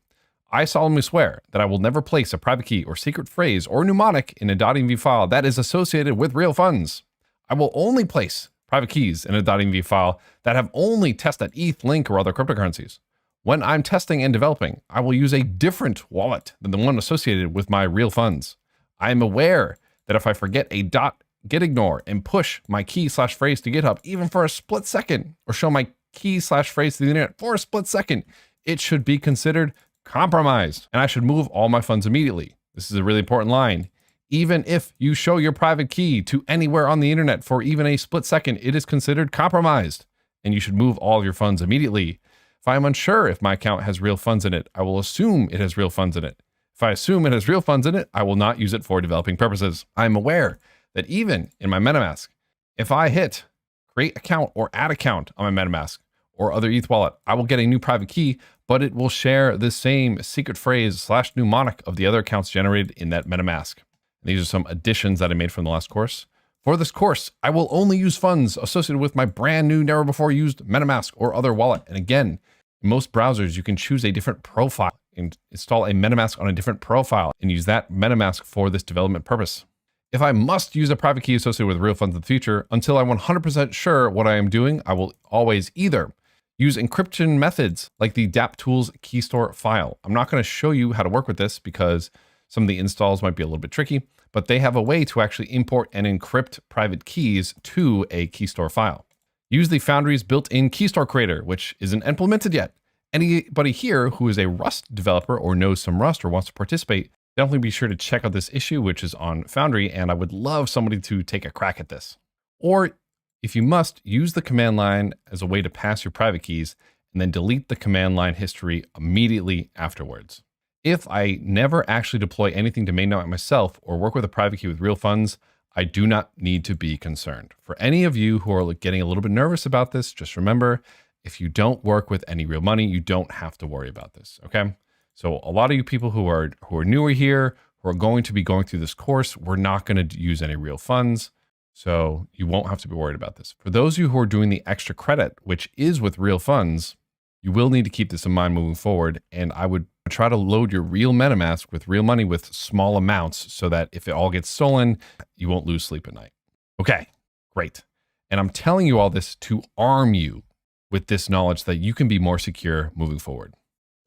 I solemnly swear that I will never place a private key or secret phrase or mnemonic in a .env file that is associated with real funds. I will only place private keys in a .env file that have only tested ETH, Link, or other cryptocurrencies. When I'm testing and developing, I will use a different wallet than the one associated with my real funds. I am aware that if I forget a git ignore and push my key/phrase to GitHub, even for a split second, or show my key/phrase to the internet for a split second, it should be considered compromised, and I should move all my funds immediately. This is a really important line. Even if you show your private key to anywhere on the internet for even a split second, it is considered compromised, and you should move all of your funds immediately. If I'm unsure if my account has real funds in it, I will assume it has real funds in it. If I assume it has real funds in it, I will not use it for developing purposes. I am aware that even in my MetaMask, if I hit create account or add account on my MetaMask or other ETH wallet, I will get a new private key, but it will share the same secret phrase/mnemonic of the other accounts generated in that MetaMask. And these are some additions that I made from the last course. For this course, I will only use funds associated with my brand new, never before used MetaMask or other wallet. And again, in most browsers, you can choose a different profile and install a MetaMask on a different profile and use that MetaMask for this development purpose. If I must use a private key associated with real funds in the future, until I'm 100% sure what I am doing, I will always either use encryption methods like the DAppTools key store file. I'm not going to show you how to work with this because some of the installs might be a little bit tricky, but they have a way to actually import and encrypt private keys to a key store file. Use the Foundry's built-in key store creator, which isn't implemented yet. Anybody here who is a Rust developer or knows some Rust or wants to participate, definitely be sure to check out this issue, which is on Foundry, and I would love somebody to take a crack at this. Or if you must, use the command line as a way to pass your private keys and then delete the command line history immediately afterwards. If I never actually deploy anything to mainnet myself or work with a private key with real funds, I do not need to be concerned. For any of you who are getting a little bit nervous about this, just remember, if you don't work with any real money, you don't have to worry about this, okay? So a lot of you people who are newer here, who are going to be going through this course, we're not going to use any real funds. So you won't have to be worried about this. For those of you who are doing the extra credit, which is with real funds, you will need to keep this in mind moving forward. And I would try to load your real MetaMask with real money with small amounts so that if it all gets stolen, you won't lose sleep at night. Okay, great. And I'm telling you all this to arm you with this knowledge that you can be more secure moving forward.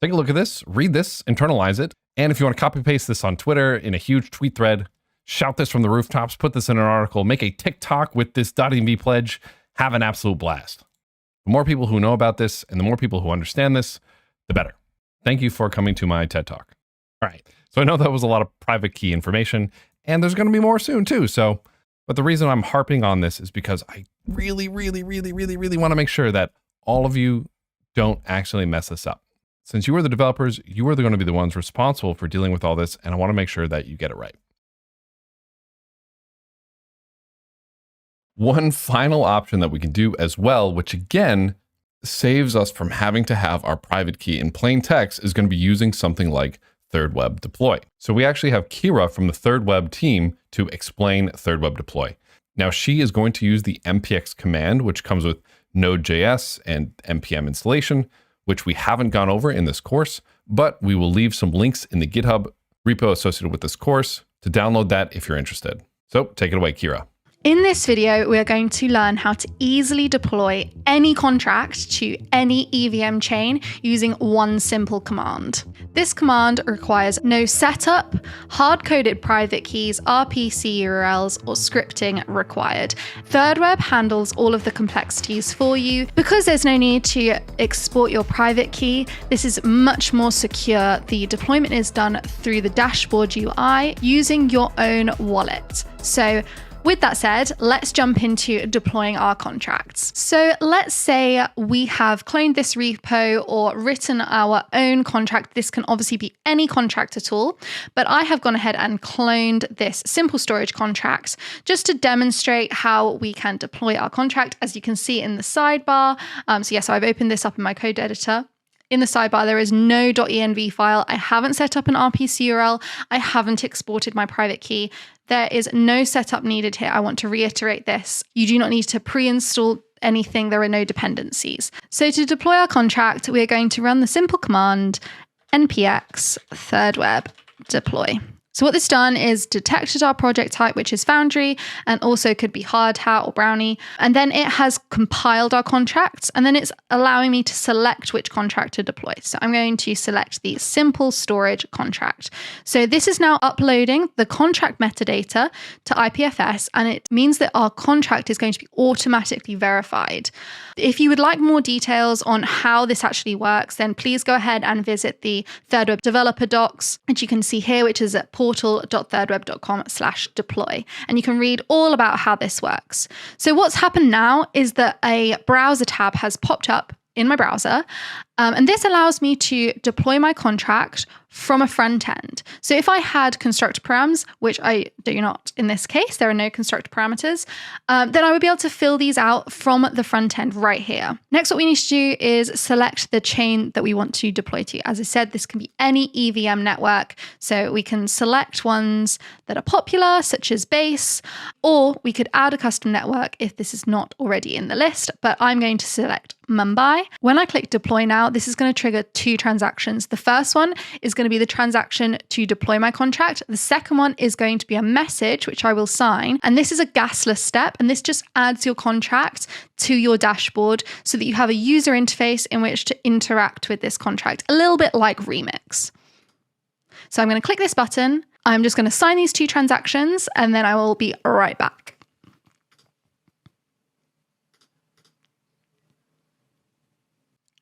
Take a look at this, read this, internalize it. And if you want to copy paste this on Twitter in a huge tweet thread, shout this from the rooftops, put this in an article, make a TikTok with this .env pledge, have an absolute blast. The more people who know about this and the more people who understand this, the better. Thank you for coming to my TED Talk. All right. So I know that was a lot of private key information, and there's going to be more soon too. But the reason I'm harping on this is because I really want to make sure that all of you don't actually mess this up. Since you are the developers, you are going to be the ones responsible for dealing with all this, and I want to make sure that you get it right. One final option that we can do as well, which again saves us from having to have our private key in plain text, is going to be using something like Third Web Deploy. So we actually have Kira from the Third Web team to explain Third Web Deploy. Now she is going to use the npx command, which comes with Node.js and npm installation, which we haven't gone over in this course, but we will leave some links in the GitHub repo associated with this course to download that if you're interested. So take it away, Kira. In this video, we are going to learn how to easily deploy any contract to any EVM chain using one simple command. This command requires no setup, hard-coded private keys, RPC URLs, or scripting required. ThirdWeb handles all of the complexities for you. Because there's no need to export your private key, this is much more secure. The deployment is done through the dashboard UI using your own wallet. So with that said, let's jump into deploying our contracts. So let's say we have cloned this repo or written our own contract. This can obviously be any contract at all, but I have gone ahead and cloned this simple storage contract just to demonstrate how we can deploy our contract, as you can see in the sidebar. So I've opened this up in my code editor. In the sidebar, there is no .env file. I haven't set up an RPC URL. I haven't exported my private key. There is no setup needed here. I want to reiterate this. You do not need to pre-install anything. There are no dependencies. So to deploy our contract, we are going to run the simple command npx thirdweb deploy. So what this done is detected our project type, which is Foundry, and also could be Hard Hat or Brownie. And then it has compiled our contracts, and then it's allowing me to select which contract to deploy. So I'm going to select the simple storage contract. So this is now uploading the contract metadata to IPFS, and it means that our contract is going to be automatically verified. If you would like more details on how this actually works, then please go ahead and visit the ThirdWeb developer docs, which you can see here, which is at portal.thirdweb.com/deploy. And you can read all about how this works. So what's happened now is that a browser tab has popped up in my browser. And this allows me to deploy my contract from a front end. So if I had constructor params, which I do not in this case, there are no constructor parameters, then I would be able to fill these out from the front end right here. Next, what we need to do is select the chain that we want to deploy to. As I said, this can be any EVM network. So we can select ones that are popular, such as Base, or we could add a custom network if this is not already in the list, but I'm going to select Mumbai. When I click deploy now, this is going to trigger two transactions. The first one is going to be the transaction to deploy my contract. The second one is going to be a message, which I will sign. And this is a gasless step. And this just adds your contract to your dashboard so that you have a user interface in which to interact with this contract, a little bit like Remix. So I'm going to click this button. I'm just going to sign these two transactions, and then I will be right back.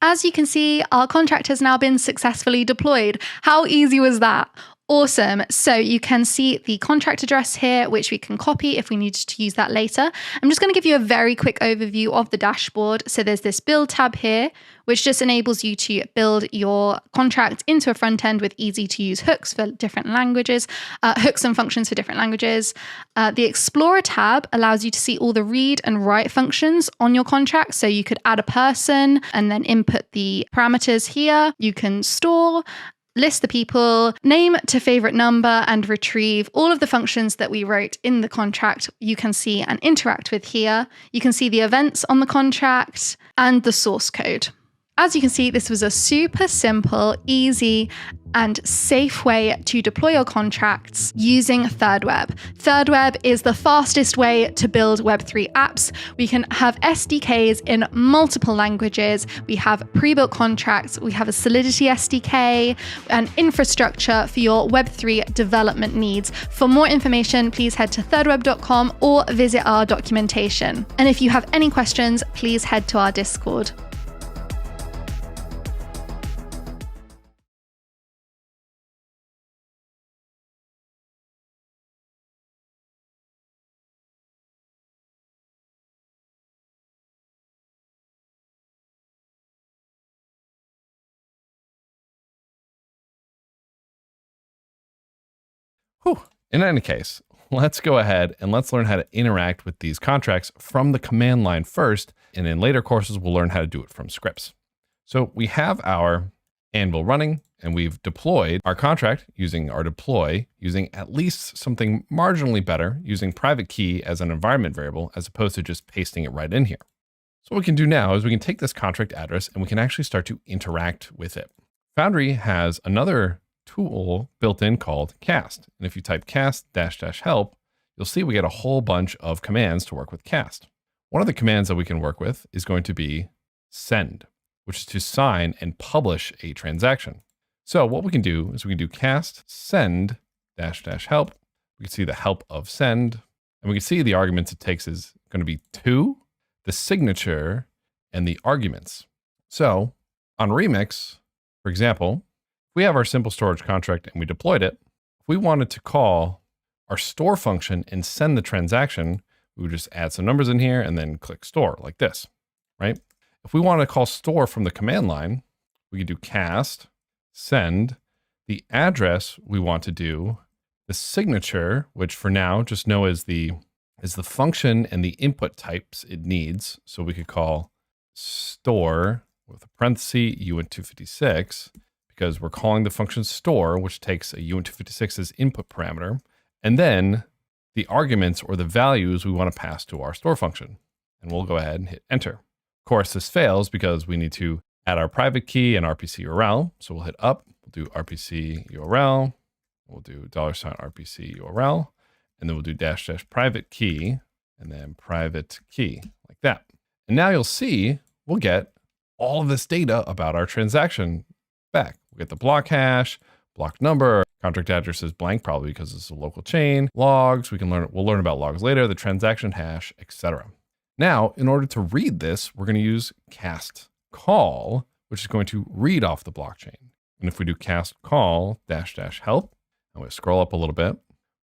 As you can see, our contract has now been successfully deployed. How easy was that? Awesome. So you can see the contract address here, which we can copy if we needed to use that later. I'm just going to give you a very quick overview of the dashboard. So there's this build tab here, which just enables you to build your contract into a front end with easy to use hooks for different languages, hooks and functions for different languages. The Explorer tab allows you to see all the read and write functions on your contract. So you could add a person and then input the parameters here. You can store, list the people, name to favorite number, and retrieve all of the functions that we wrote in the contract. You can see and interact with here. You can see the events on the contract and the source code. As you can see, this was a super simple, easy, and safe way to deploy your contracts using ThirdWeb. ThirdWeb is the fastest way to build Web3 apps. We can have SDKs in multiple languages. We have pre-built contracts. We have a Solidity SDK and infrastructure for your Web3 development needs. For more information, please head to thirdweb.com or visit our documentation. And if you have any questions, please head to our Discord. Whew. In any case, let's go ahead and let's learn how to interact with these contracts from the command line first. And in later courses, we'll learn how to do it from scripts. So we have our Anvil running, and we've deployed our contract using our deploy, using at least something marginally better, using private key as an environment variable, as opposed to just pasting it right in here. So what we can do now is we can take this contract address and we can actually start to interact with it. Foundry has another tool built in called cast. And if you type cast -- help, you'll see we get a whole bunch of commands to work with cast. One of the commands that we can work with is going to be send, which is to sign and publish a transaction. So what we can do is we can do cast send -- help. We can see the help of send, and we can see the arguments it takes is going to be 2, the signature, and the arguments. So on Remix, for example, if we have our simple storage contract and we deployed it, if we wanted to call our store function and send the transaction, we would just add some numbers in here and then click store like this, right? If we want to call store from the command line, we can do cast send the address we want to do, the signature, which for now just know is the function and the input types it needs. So we could call store with a parenthesis uint256 because we're calling the function store, which takes a uint256 as input parameter, and then the arguments or the values we want to pass to our store function. And we'll go ahead and hit enter. Of course, this fails because we need to add our private key and RPC URL. So we'll hit up, we'll do RPC URL, we'll do $RPC URL, and then we'll do -- private key and then private key like that. And now you'll see we'll get all of this data about our transaction back. We'll get the block hash, block number, contract address is blank, probably because it's a local chain, logs, we'll learn about logs later, the transaction hash, etc. Now, in order to read this, we're going to use cast call, which is going to read off the blockchain. And if we do cast call -- help, and we scroll up a little bit,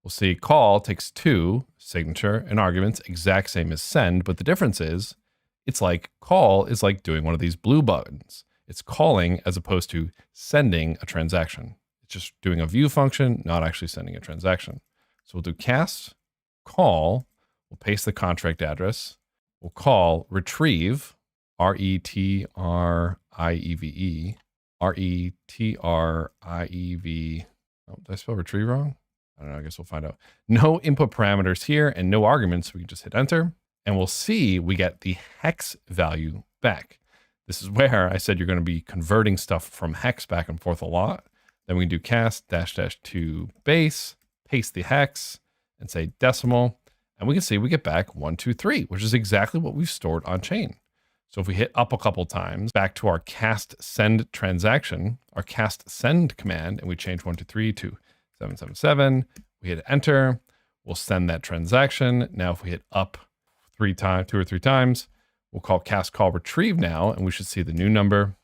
we'll see call takes 2, signature and arguments, exact same as send, but the difference is it's like call is like doing one of these blue buttons. It's calling as opposed to sending a transaction. It's just doing a view function, not actually sending a transaction. So we'll do cast call, we'll paste the contract address, we'll call retrieve, RETRIEVE, RETRIEV. Oh, did I spell retrieve wrong? I don't know, I guess we'll find out. No input parameters here and no arguments. We can just hit enter and we'll see we get the hex value back. This is where I said you're going to be converting stuff from hex back and forth a lot. Then we can do cast -- to base, paste the hex and say decimal. And we can see we get back 1, 2, 3, which is exactly what we've stored on chain. So if we hit up a couple times back to our cast send transaction, our cast send command, and we change 1, 2, 3 to 777, we hit enter, we'll send that transaction. Now, if we hit up 2 or 3 times, we'll call cast call retrieve now, and we should see the new number,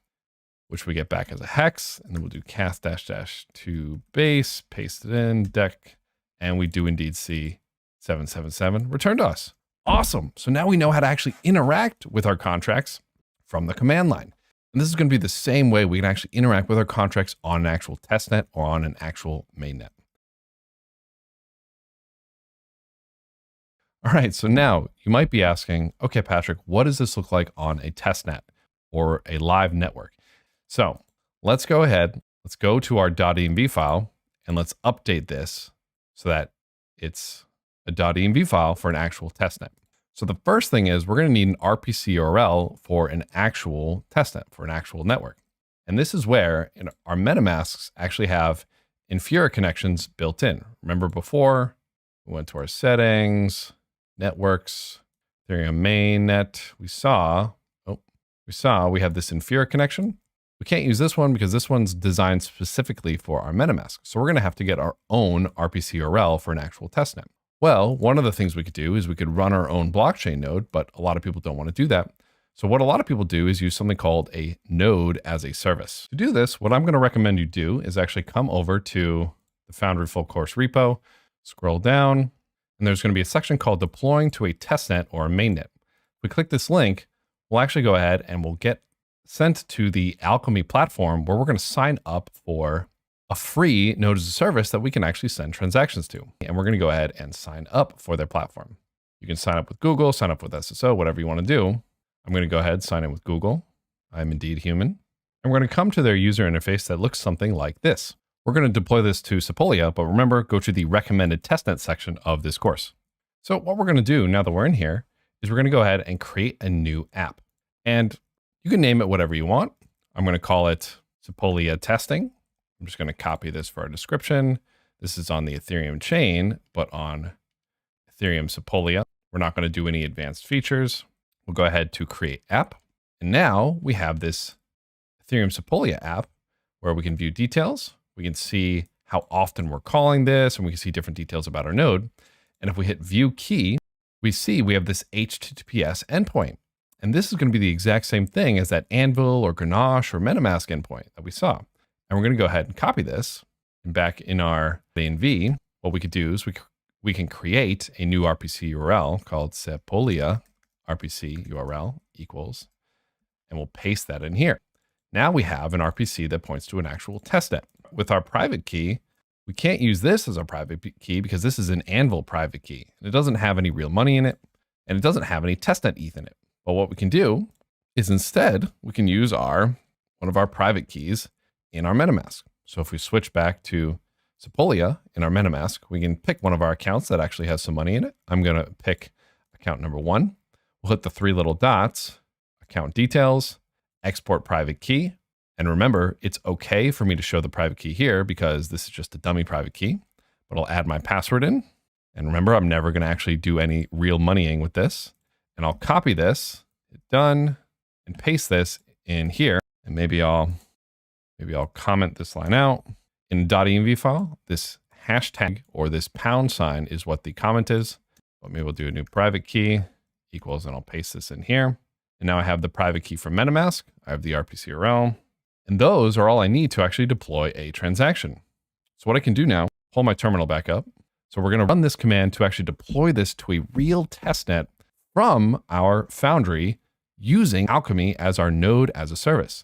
which we get back as a hex. And then we'll do cast -- to base, paste it in, deck, and we do indeed see 777 returned to us. Awesome. So now we know how to actually interact with our contracts from the command line. And this is going to be the same way we can actually interact with our contracts on an actual testnet or on an actual mainnet. All right, so now you might be asking, okay, Patrick, what does this look like on a testnet or a live network? So let's go ahead, let's go to our .env file and let's update this so that it's a .env file for an actual testnet. So the first thing is we're going to need an RPC URL for an actual testnet, for an actual network. And this is where our MetaMasks actually have Infura connections built in. Remember before, we went to our settings, networks, Ethereum mainnet. We saw we have this Infura connection. We can't use this one because this one's designed specifically for our MetaMask. So we're going to have to get our own RPC URL for an actual testnet. Well, one of the things we could do is we could run our own blockchain node, but a lot of people don't want to do that. So what a lot of people do is use something called a node as a service. To do this, what I'm going to recommend you do is actually come over to the Foundry full course repo, scroll down, and there's going to be a section called deploying to a testnet or a mainnet. If we click this link, we'll actually go ahead and we'll get sent to the Alchemy platform where we're going to sign up for a free node as a service that we can actually send transactions to. And we're going to go ahead and sign up for their platform. You can sign up with Google, sign up with SSO, whatever you want to do. I'm going to go ahead, sign in with Google. I'm indeed human. And we're going to come to their user interface that looks something like this. We're going to deploy this to Sepolia, but remember, go to the recommended testnet section of this course. So what we're going to do now that we're in here is we're going to go ahead and create a new app. And you can name it whatever you want. I'm going to call it Sepolia Testing. I'm just going to copy this for our description. This is on the Ethereum chain, but on Ethereum Sepolia. We're not going to do any advanced features. We'll go ahead to create app. And now we have this Ethereum Sepolia app where we can view details. We can see how often we're calling this, and we can see different details about our node. And if we hit view key, we see we have this HTTPS endpoint. And this is going to be the exact same thing as that Anvil or Ganache or MetaMask endpoint that we saw. And we're going to go ahead and copy this. And back in our ANV, what we could do is we can create a new RPC URL called Sepolia RPC URL equals, and we'll paste that in here. Now we have an RPC that points to an actual testnet. With our private key, we can't use this as our private key because this is an Anvil private key. And it doesn't have any real money in it, and it doesn't have any testnet ETH in it. But what we can do is instead, we can use one of our private keys in our MetaMask. So if we switch back to Sepolia in our MetaMask, we can pick one of our accounts that actually has some money in it. I'm going to pick account number 1. We'll hit the 3 little dots, account details, export private key. And remember, it's okay for me to show the private key here because this is just a dummy private key, but I'll add my password in. And remember, I'm never going to actually do any real moneying with this. And I'll copy this, hit done, and paste this in here. And maybe I'll comment this line out. In a .env file, this hashtag or this pound sign is what the comment is. But maybe we'll do a new private key equals, and I'll paste this in here. And now I have the private key from MetaMask. I have the RPC URL. And those are all I need to actually deploy a transaction. So what I can do now, pull my terminal back up. So we're going to run this command to actually deploy this to a real testnet from our Foundry using Alchemy as our node as a service.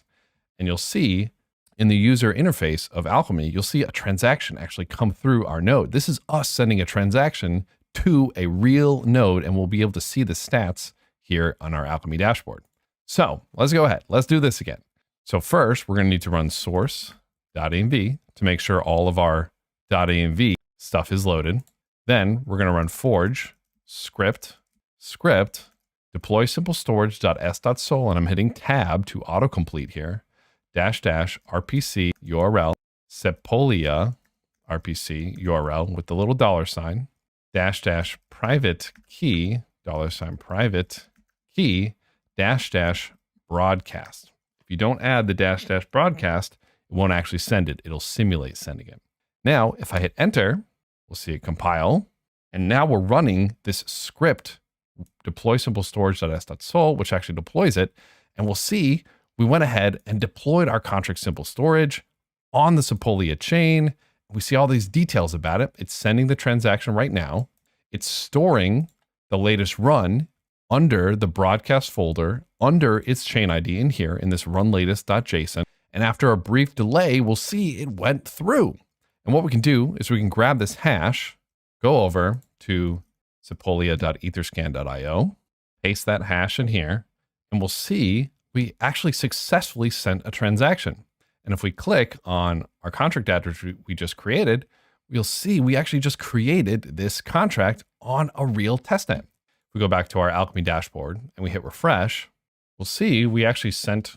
And you'll see in the user interface of Alchemy, you'll see a transaction actually come through our node. This is us sending a transaction to a real node, and we'll be able to see the stats here on our Alchemy dashboard. So let's go ahead. Let's do this again. So first, we're going to need to run source.env to make sure all of our .env stuff is loaded. Then we're going to run forge script deploy simple storage.s.sol, and I'm hitting tab to autocomplete here, --rpc URL Sepolia RPC URL with the little $sign, --private key, $private key, --broadcast. If you don't add the --broadcast, it won't actually send it. It'll simulate sending it. Now, if I hit enter, we'll see it compile. And now we're running this script, deploy simple storage.s.sol, which actually deploys it. And we'll see we went ahead and deployed our contract simple storage on the Sepolia chain. We see all these details about it. It's sending the transaction right now. It's storing the latest run under the broadcast folder, under its chain ID in here in this runlatest.json. And after a brief delay, we'll see it went through. And what we can do is we can grab this hash, go over to sepolia.etherscan.io, paste that hash in here, and we'll see we actually successfully sent a transaction. And if we click on our contract address we just created, we'll see we actually just created this contract on a real testnet. If we go back to our Alchemy dashboard and we hit refresh, we'll see we actually sent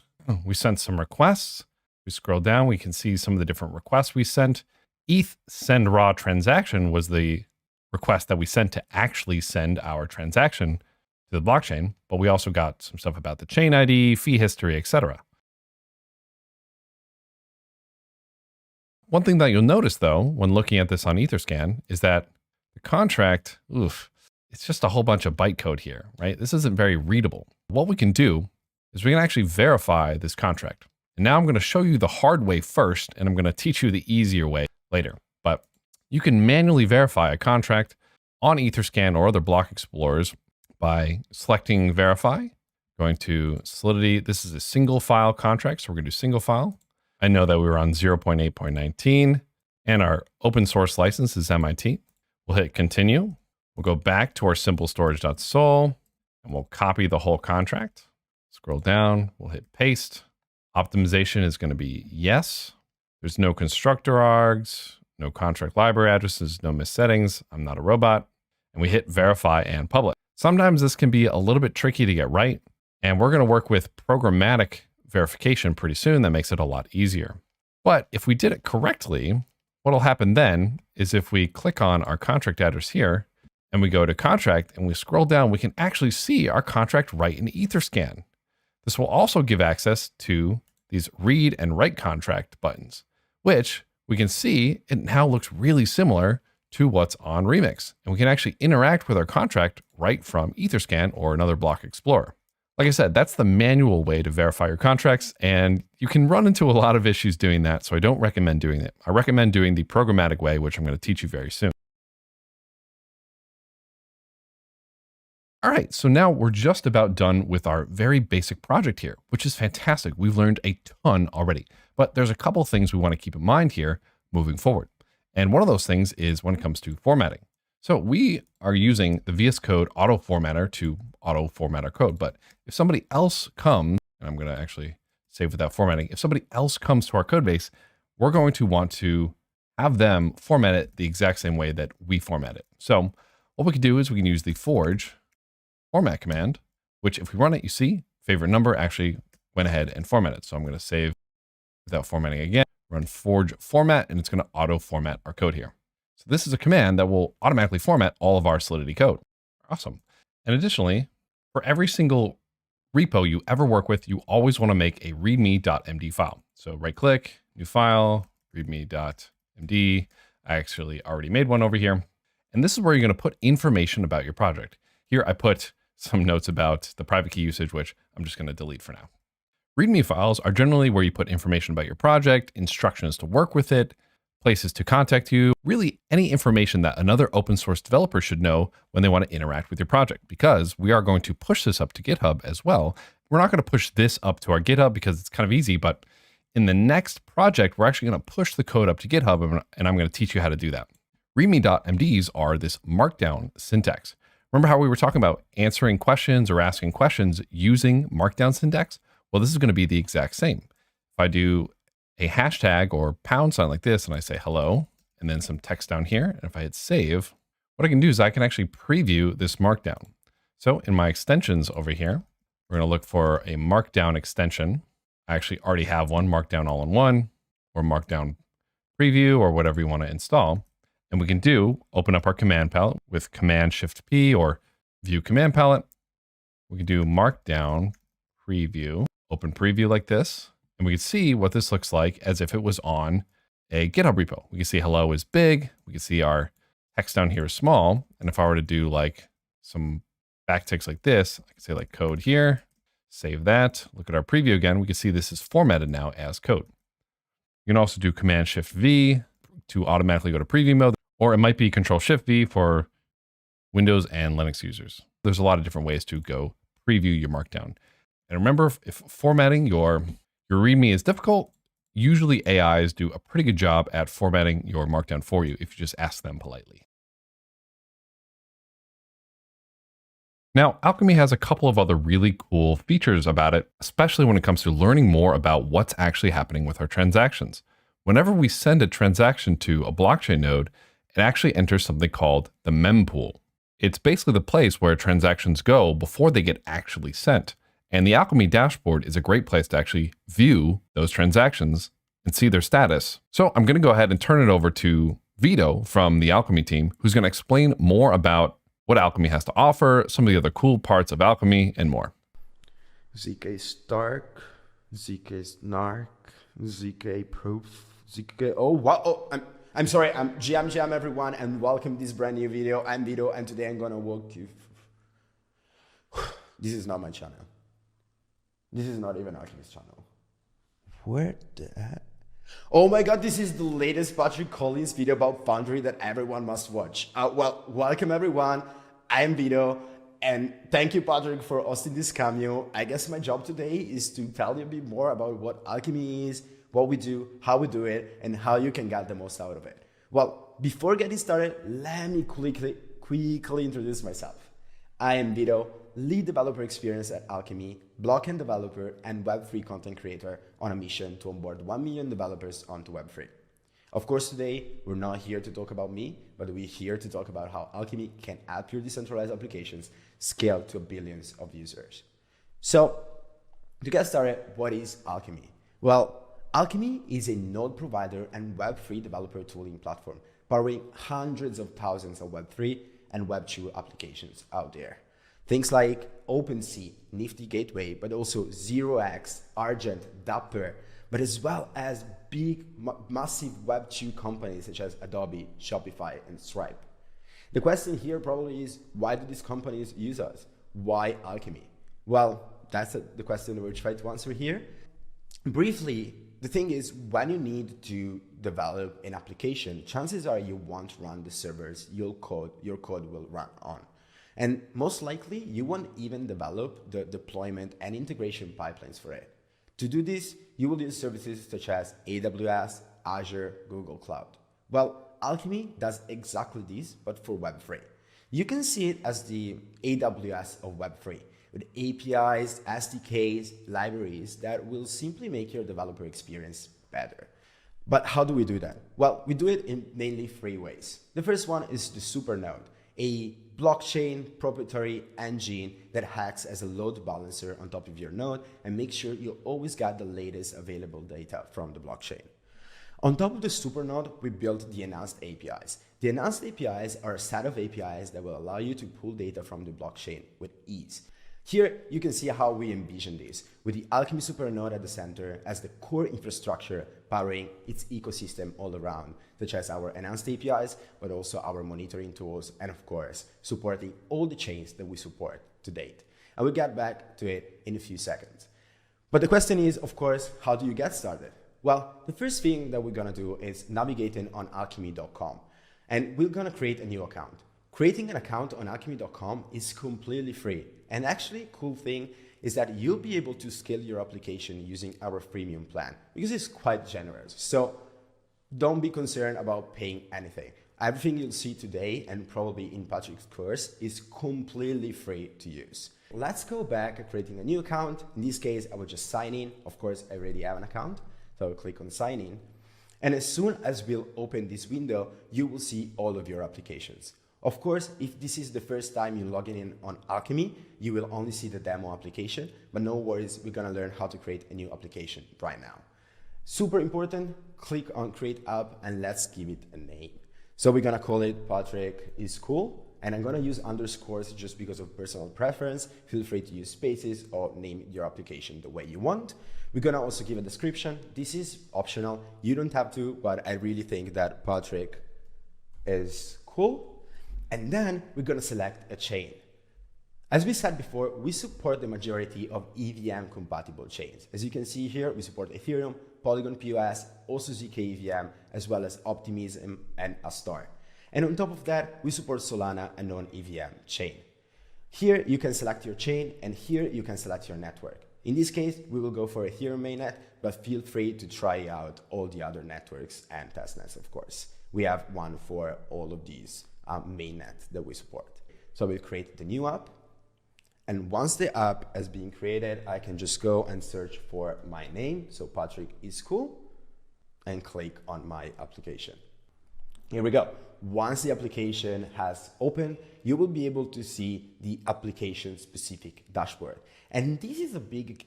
some requests. We scroll down, we can see some of the different requests we sent. ETH send raw transaction was the request that we sent to actually send our transaction to the blockchain, but we also got some stuff about the chain ID, fee history, etc. One thing that you'll notice though, when looking at this on Etherscan, is that the contract, it's just a whole bunch of bytecode here, right? This isn't very readable. What we can do is we can actually verify this contract. And now I'm going to show you the hard way first, and I'm going to teach you the easier way later. But you can manually verify a contract on Etherscan or other block explorers by selecting verify, going to Solidity. This is a single file contract, so we're going to do single file. I know that we were on 0.8.19 and our open source license is MIT. We'll hit continue. We'll go back to our simple storage.sol and we'll copy the whole contract. Scroll down, we'll hit paste. Optimization is going to be yes. There's no constructor args, no contract library addresses, no missettings. I'm not a robot. And we hit verify and publish. Sometimes this can be a little bit tricky to get right. And we're going to work with programmatic verification pretty soon. That makes it a lot easier. But if we did it correctly, what'll happen then is if we click on our contract address here and we go to contract and we scroll down, we can actually see our contract right in Etherscan. This will also give access to these read and write contract buttons, which we can see it now looks really similar to what's on Remix. And we can actually interact with our contract right from Etherscan or another block explorer. Like I said, that's the manual way to verify your contracts, and you can run into a lot of issues doing that, so I don't recommend doing it. I recommend doing the programmatic way, which I'm going to teach you very soon. All right, so now we're just about done with our very basic project here, which is fantastic. We've learned a ton already, but there's a couple things we want to keep in mind here moving forward. And one of those things is when it comes to formatting. So we are using the VS Code auto formatter to auto format our code. But if somebody else comes, and I'm going to actually save without formatting, if somebody else comes to our code base, we're going to want to have them format it the exact same way that we format it. So what we can do is we can use the forge format command, which if we run it, you see favorite number actually went ahead and formatted. So I'm going to save without formatting again, run forge format, and it's going to auto format our code here. So this is a command that will automatically format all of our Solidity code. Awesome. And additionally, for every single repo you ever work with, you always want to make a readme.md file. So right click, new file, readme.md. I actually already made one over here. And this is where you're going to put information about your project. Here I put some notes about the private key usage, which I'm just going to delete for now. README files are generally where you put information about your project, instructions to work with it, places to contact you, really any information that another open source developer should know when they want to interact with your project, because we are going to push this up to GitHub as well. We're not going to push this up to our GitHub because it's kind of easy, but in the next project, we're actually going to push the code up to GitHub, and I'm going to teach you how to do that. README.mds are this markdown syntax. Remember how we were talking about answering questions or asking questions using markdown syntax? Well, this is going to be the exact same. If I do a hashtag or pound sign like this, and I say hello, and then some text down here, and if I hit save, what I can do is I can actually preview this markdown. So in my extensions over here, we're going to look for a markdown extension. I actually already have one, markdown all-in-one, or markdown preview, or whatever you want to install. And we can open up our command palette with Command-Shift-P or view command palette. We can do markdown preview, open preview like this. And we can see what this looks like as if it was on a GitHub repo. We can see hello is big. We can see our text down here is small. And if I were to do like some backticks like this, I can say like code here, save that. Look at our preview again. We can see this is formatted now as code. You can also do Command-Shift-V to automatically go to preview mode, or it might be Control-Shift-V for Windows and Linux users. There's a lot of different ways to go preview your markdown. And remember, if formatting your README is difficult, usually AIs do a pretty good job at formatting your markdown for you if you just ask them politely. Now, Alchemy has a couple of other really cool features about it, especially when it comes to learning more about what's actually happening with our transactions. Whenever we send a transaction to a blockchain node, it actually enters something called the mempool. It's basically the place where transactions go before they get actually sent. And the Alchemy dashboard is a great place to actually view those transactions and see their status. So I'm going to go ahead and turn it over to Vito from the Alchemy team, who's going to explain more about what Alchemy has to offer, some of the other cool parts of Alchemy, and more. ZK Stark, ZK Snark, ZK Proof, ZK... Oh, wow. Oh, I'm sorry. I'm GM everyone, and welcome to this brand new video. I'm Vito, and today I'm going to walk you... This is not my channel. This is not even Alchemy's channel. Where the heck? Oh my god, this is the latest Patrick Collins video about Foundry that everyone must watch. Well, welcome everyone. I'm Vito, and thank you, Patrick, for hosting this cameo. I guess my job today is to tell you a bit more about what Alchemy is, what we do, how we do it, and how you can get the most out of it. Well, before getting started, let me quickly introduce myself. I am Vito, lead developer experience at Alchemy, blockchain developer, and Web3 content creator on a mission to onboard 1 million developers onto Web3. Of course, today, we're not here to talk about me, but we're here to talk about how Alchemy can help your decentralized applications scale to billions of users. So, to get started, what is Alchemy? Well, Alchemy is a node provider and Web3 developer tooling platform, powering hundreds of thousands of Web3 and Web2 applications out there. Things like OpenSea, Nifty Gateway, but also 0x, Argent, Dapper, but as well as big, massive Web2 companies such as Adobe, Shopify, and Stripe. The question here probably is, why do these companies use us? Why Alchemy? Well, that's the question we'll try to answer here. Briefly, the thing is, when you need to develop an application, chances are you won't run the servers your code will run on. And most likely, you won't even develop the deployment and integration pipelines for it. To do this, you will use services such as AWS, Azure, Google Cloud. Well, Alchemy does exactly this, but for Web3. You can see it as the AWS of Web3, with APIs, SDKs, libraries that will simply make your developer experience better. But how do we do that? Well, we do it in mainly 3 ways. The first one is the Supernode, a blockchain proprietary engine that acts as a load balancer on top of your node and makes sure you always got the latest available data from the blockchain. On top of the Supernode, we built the enhanced APIs. The enhanced APIs are a set of APIs that will allow you to pull data from the blockchain with ease. Here, you can see how we envision this, with the Alchemy Supernode at the center as the core infrastructure powering its ecosystem all around, such as our enhanced APIs, but also our monitoring tools, and of course, supporting all the chains that we support to date. And we'll get back to it in a few seconds. But the question is, of course, how do you get started? Well, the first thing that we're gonna do is navigating on alchemy.com, and we're gonna create a new account. Creating an account on alchemy.com is completely free. And actually, cool thing is that you'll be able to scale your application using our freemium plan because it's quite generous. So don't be concerned about paying anything. Everything you'll see today and probably in Patrick's course is completely free to use. Let's go back to creating a new account. In this case, I will just sign in. Of course, I already have an account. So I'll click on sign in. And as soon as we'll open this window, you will see all of your applications. Of course, if this is the first time you're logging in on Alchemy, you will only see the demo application, but no worries, we're gonna learn how to create a new application right now. Super important, click on create app and let's give it a name. So we're gonna call it Patrick is cool, and I'm gonna use underscores just because of personal preference. Feel free to use spaces or name your application the way you want. We're gonna also give a description. This is optional, you don't have to, but I really think that Patrick is cool. And then we're gonna select a chain. As we said before, we support the majority of EVM compatible chains. As you can see here, we support Ethereum, Polygon POS, also ZK EVM, as well as Optimism and Astar. And on top of that, we support Solana, a non-EVM chain. Here you can select your chain, and here you can select your network. In this case, we will go for Ethereum mainnet, but feel free to try out all the other networks and testnets, of course. We have one for all of these mainnet that we support. So we'll create the new app. And once the app has been created, I can just go and search for my name. So Patrick is cool, and click on my application. Here we go. Once the application has opened, you will be able to see the application specific dashboard. And this is a big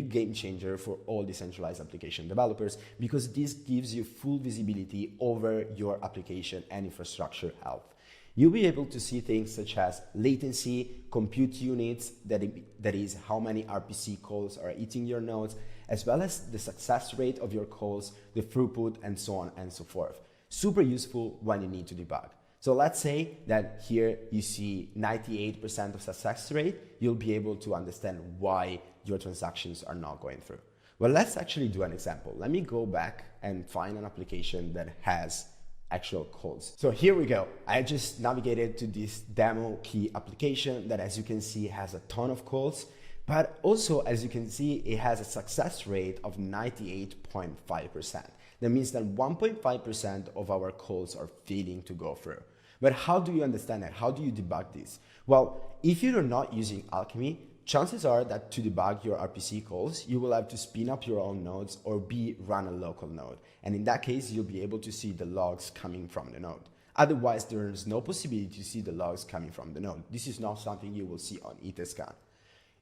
game changer for all decentralized application developers, because this gives you full visibility over your application and infrastructure health. You'll be able to see things such as latency, compute units, that is how many RPC calls are eating your nodes, as well as the success rate of your calls, the throughput, and so on and so forth. Super useful when you need to debug. So let's say that here you see 98% of success rate, you'll be able to understand why your transactions are not going through. Well, let's actually do an example. Let me go back and find an application that has actual calls. So here we go. I just navigated to this demo key application that, as you can see, has a ton of calls. But also, as you can see, it has a success rate of 98.5%. That means that 1.5% of our calls are failing to go through. But how do you understand that? How do you debug this? Well, if you're not using Alchemy, chances are that to debug your RPC calls, you will have to spin up your own nodes or run a local node. And in that case, you'll be able to see the logs coming from the node. Otherwise, there is no possibility to see the logs coming from the node. This is not something you will see on Etherscan.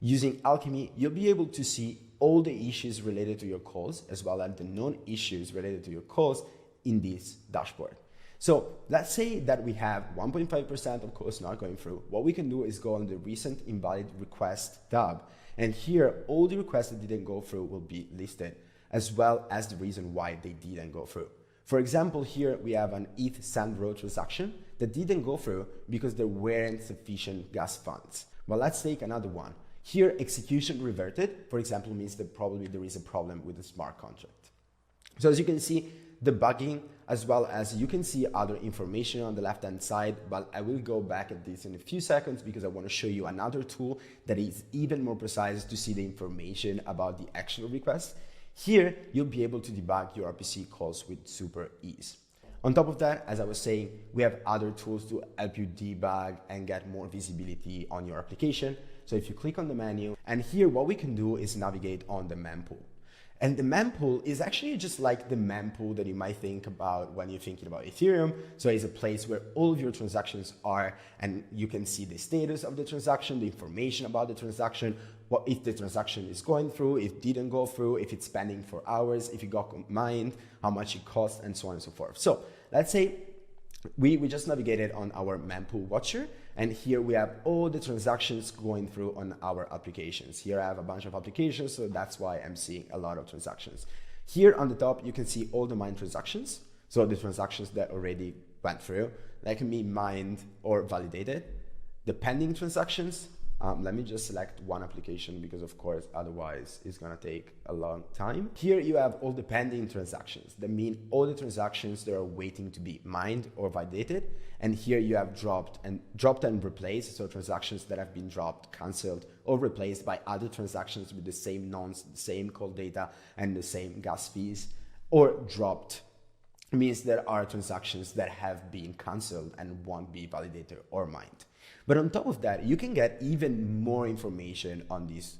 Using Alchemy, you'll be able to see all the issues related to your calls, as well as the known issues related to your calls in this dashboard. So let's say that we have 1.5% of calls not going through. What we can do is go on the recent invalid request tab. And here, all the requests that didn't go through will be listed, as well as the reason why they didn't go through. For example, here we have an ETH Sandro transaction that didn't go through because there weren't sufficient gas funds. Well, let's take another one. Here, execution reverted, for example, means that probably there is a problem with the smart contract. So as you can see, debugging, as well as you can see other information on the left-hand side, but I will go back at this in a few seconds because I want to show you another tool that is even more precise to see the information about the actual request. Here, you'll be able to debug your RPC calls with super ease. On top of that, as I was saying, we have other tools to help you debug and get more visibility on your application. So if you click on the menu, and here what we can do is navigate on the mempool. And the mempool is actually just like the mempool that you might think about when you're thinking about Ethereum. So it's a place where all of your transactions are, and you can see the status of the transaction, the information about the transaction, what if the transaction is going through, if it didn't go through, if it's pending for hours, if it got mined, how much it costs, and so on and so forth. So let's say we just navigated on our mempool watcher, and here we have all the transactions going through on our applications. Here I have a bunch of applications, so that's why I'm seeing a lot of transactions. Here on the top, you can see all the mined transactions. So the transactions that already went through, that can be mined or validated. The pending transactions, let me just select one application because of course, otherwise it's gonna take a long time. Here you have all the pending transactions. That mean all the transactions that are waiting to be mined or validated. And here you have dropped and replaced, so transactions that have been dropped, canceled, or replaced by other transactions with the same nonce, the same call data, and the same gas fees, or dropped means there are transactions that have been canceled and won't be validated or mined. But on top of that, you can get even more information on these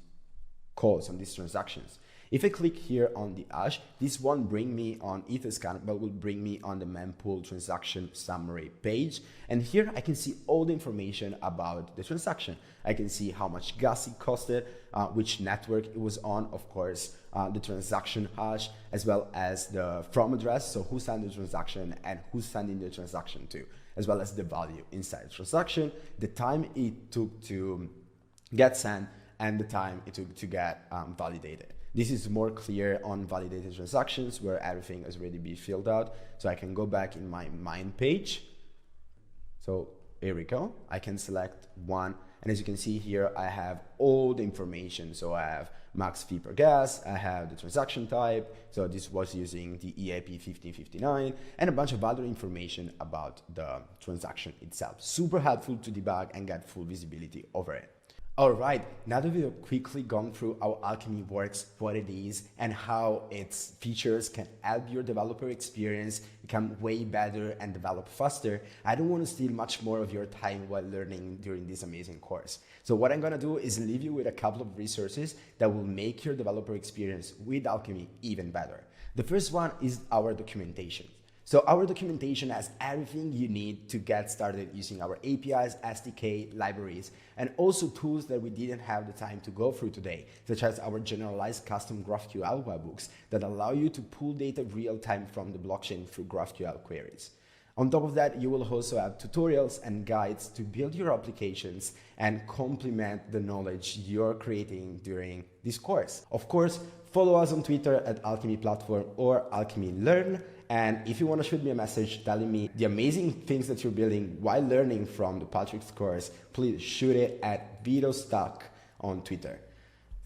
calls, on these transactions. If I click here on the hash, this won't bring me on Etherscan, but will bring me on the mempool transaction summary page. And here I can see all the information about the transaction. I can see how much gas it costed, which network it was on, of course, the transaction hash, as well as the from address, so who sent the transaction and who's sending the transaction to, as well as the value inside the transaction, the time it took to get sent, and the time it took to get validated. This is more clear on validated transactions where everything has already been filled out. So I can go back in my mine page. So here we go. I can select one. And as you can see here, I have all the information. So I have max fee per gas. I have the transaction type. So this was using the EIP 1559 and a bunch of other information about the transaction itself. Super helpful to debug and get full visibility over it. All right, now that we've quickly gone through how Alchemy works, what it is, and how its features can help your developer experience become way better and develop faster, I don't want to steal much more of your time while learning during this amazing course. So what I'm going to do is leave you with a couple of resources that will make your developer experience with Alchemy even better. The first one is our documentation. So our documentation has everything you need to get started using our APIs, SDK, libraries, and also tools that we didn't have the time to go through today, such as our generalized custom GraphQL webhooks that allow you to pull data real time from the blockchain through GraphQL queries. On top of that, you will also have tutorials and guides to build your applications and complement the knowledge you're creating during this course. Of course, follow us on Twitter at Alchemy Platform or Alchemy Learn. And if you want to shoot me a message telling me the amazing things that you're building while learning from the Patrick's course, please shoot it at VitoStuck on Twitter.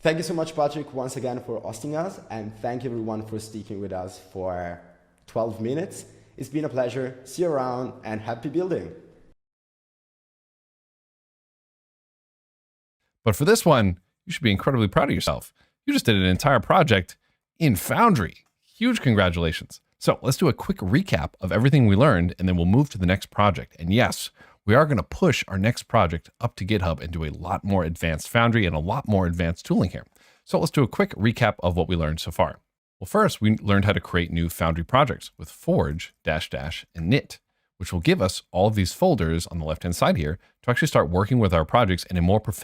Thank you so much, Patrick, once again for hosting us. And thank you everyone for sticking with us for 12 minutes. It's been a pleasure. See you around and happy building. But for this one, You should be incredibly proud of yourself. You just did an entire project in Foundry. Huge congratulations. So let's do a quick recap of everything we learned, and then we'll move to the next project. And yes, we are going to push our next project up to GitHub and do a lot more advanced Foundry and a lot more advanced tooling here. So let's do a quick recap of what we learned so far. Well, first, we learned how to create new Foundry projects with Forge, and Knit, which will give us all of these folders on the left-hand side here to actually start working with our projects in a more professional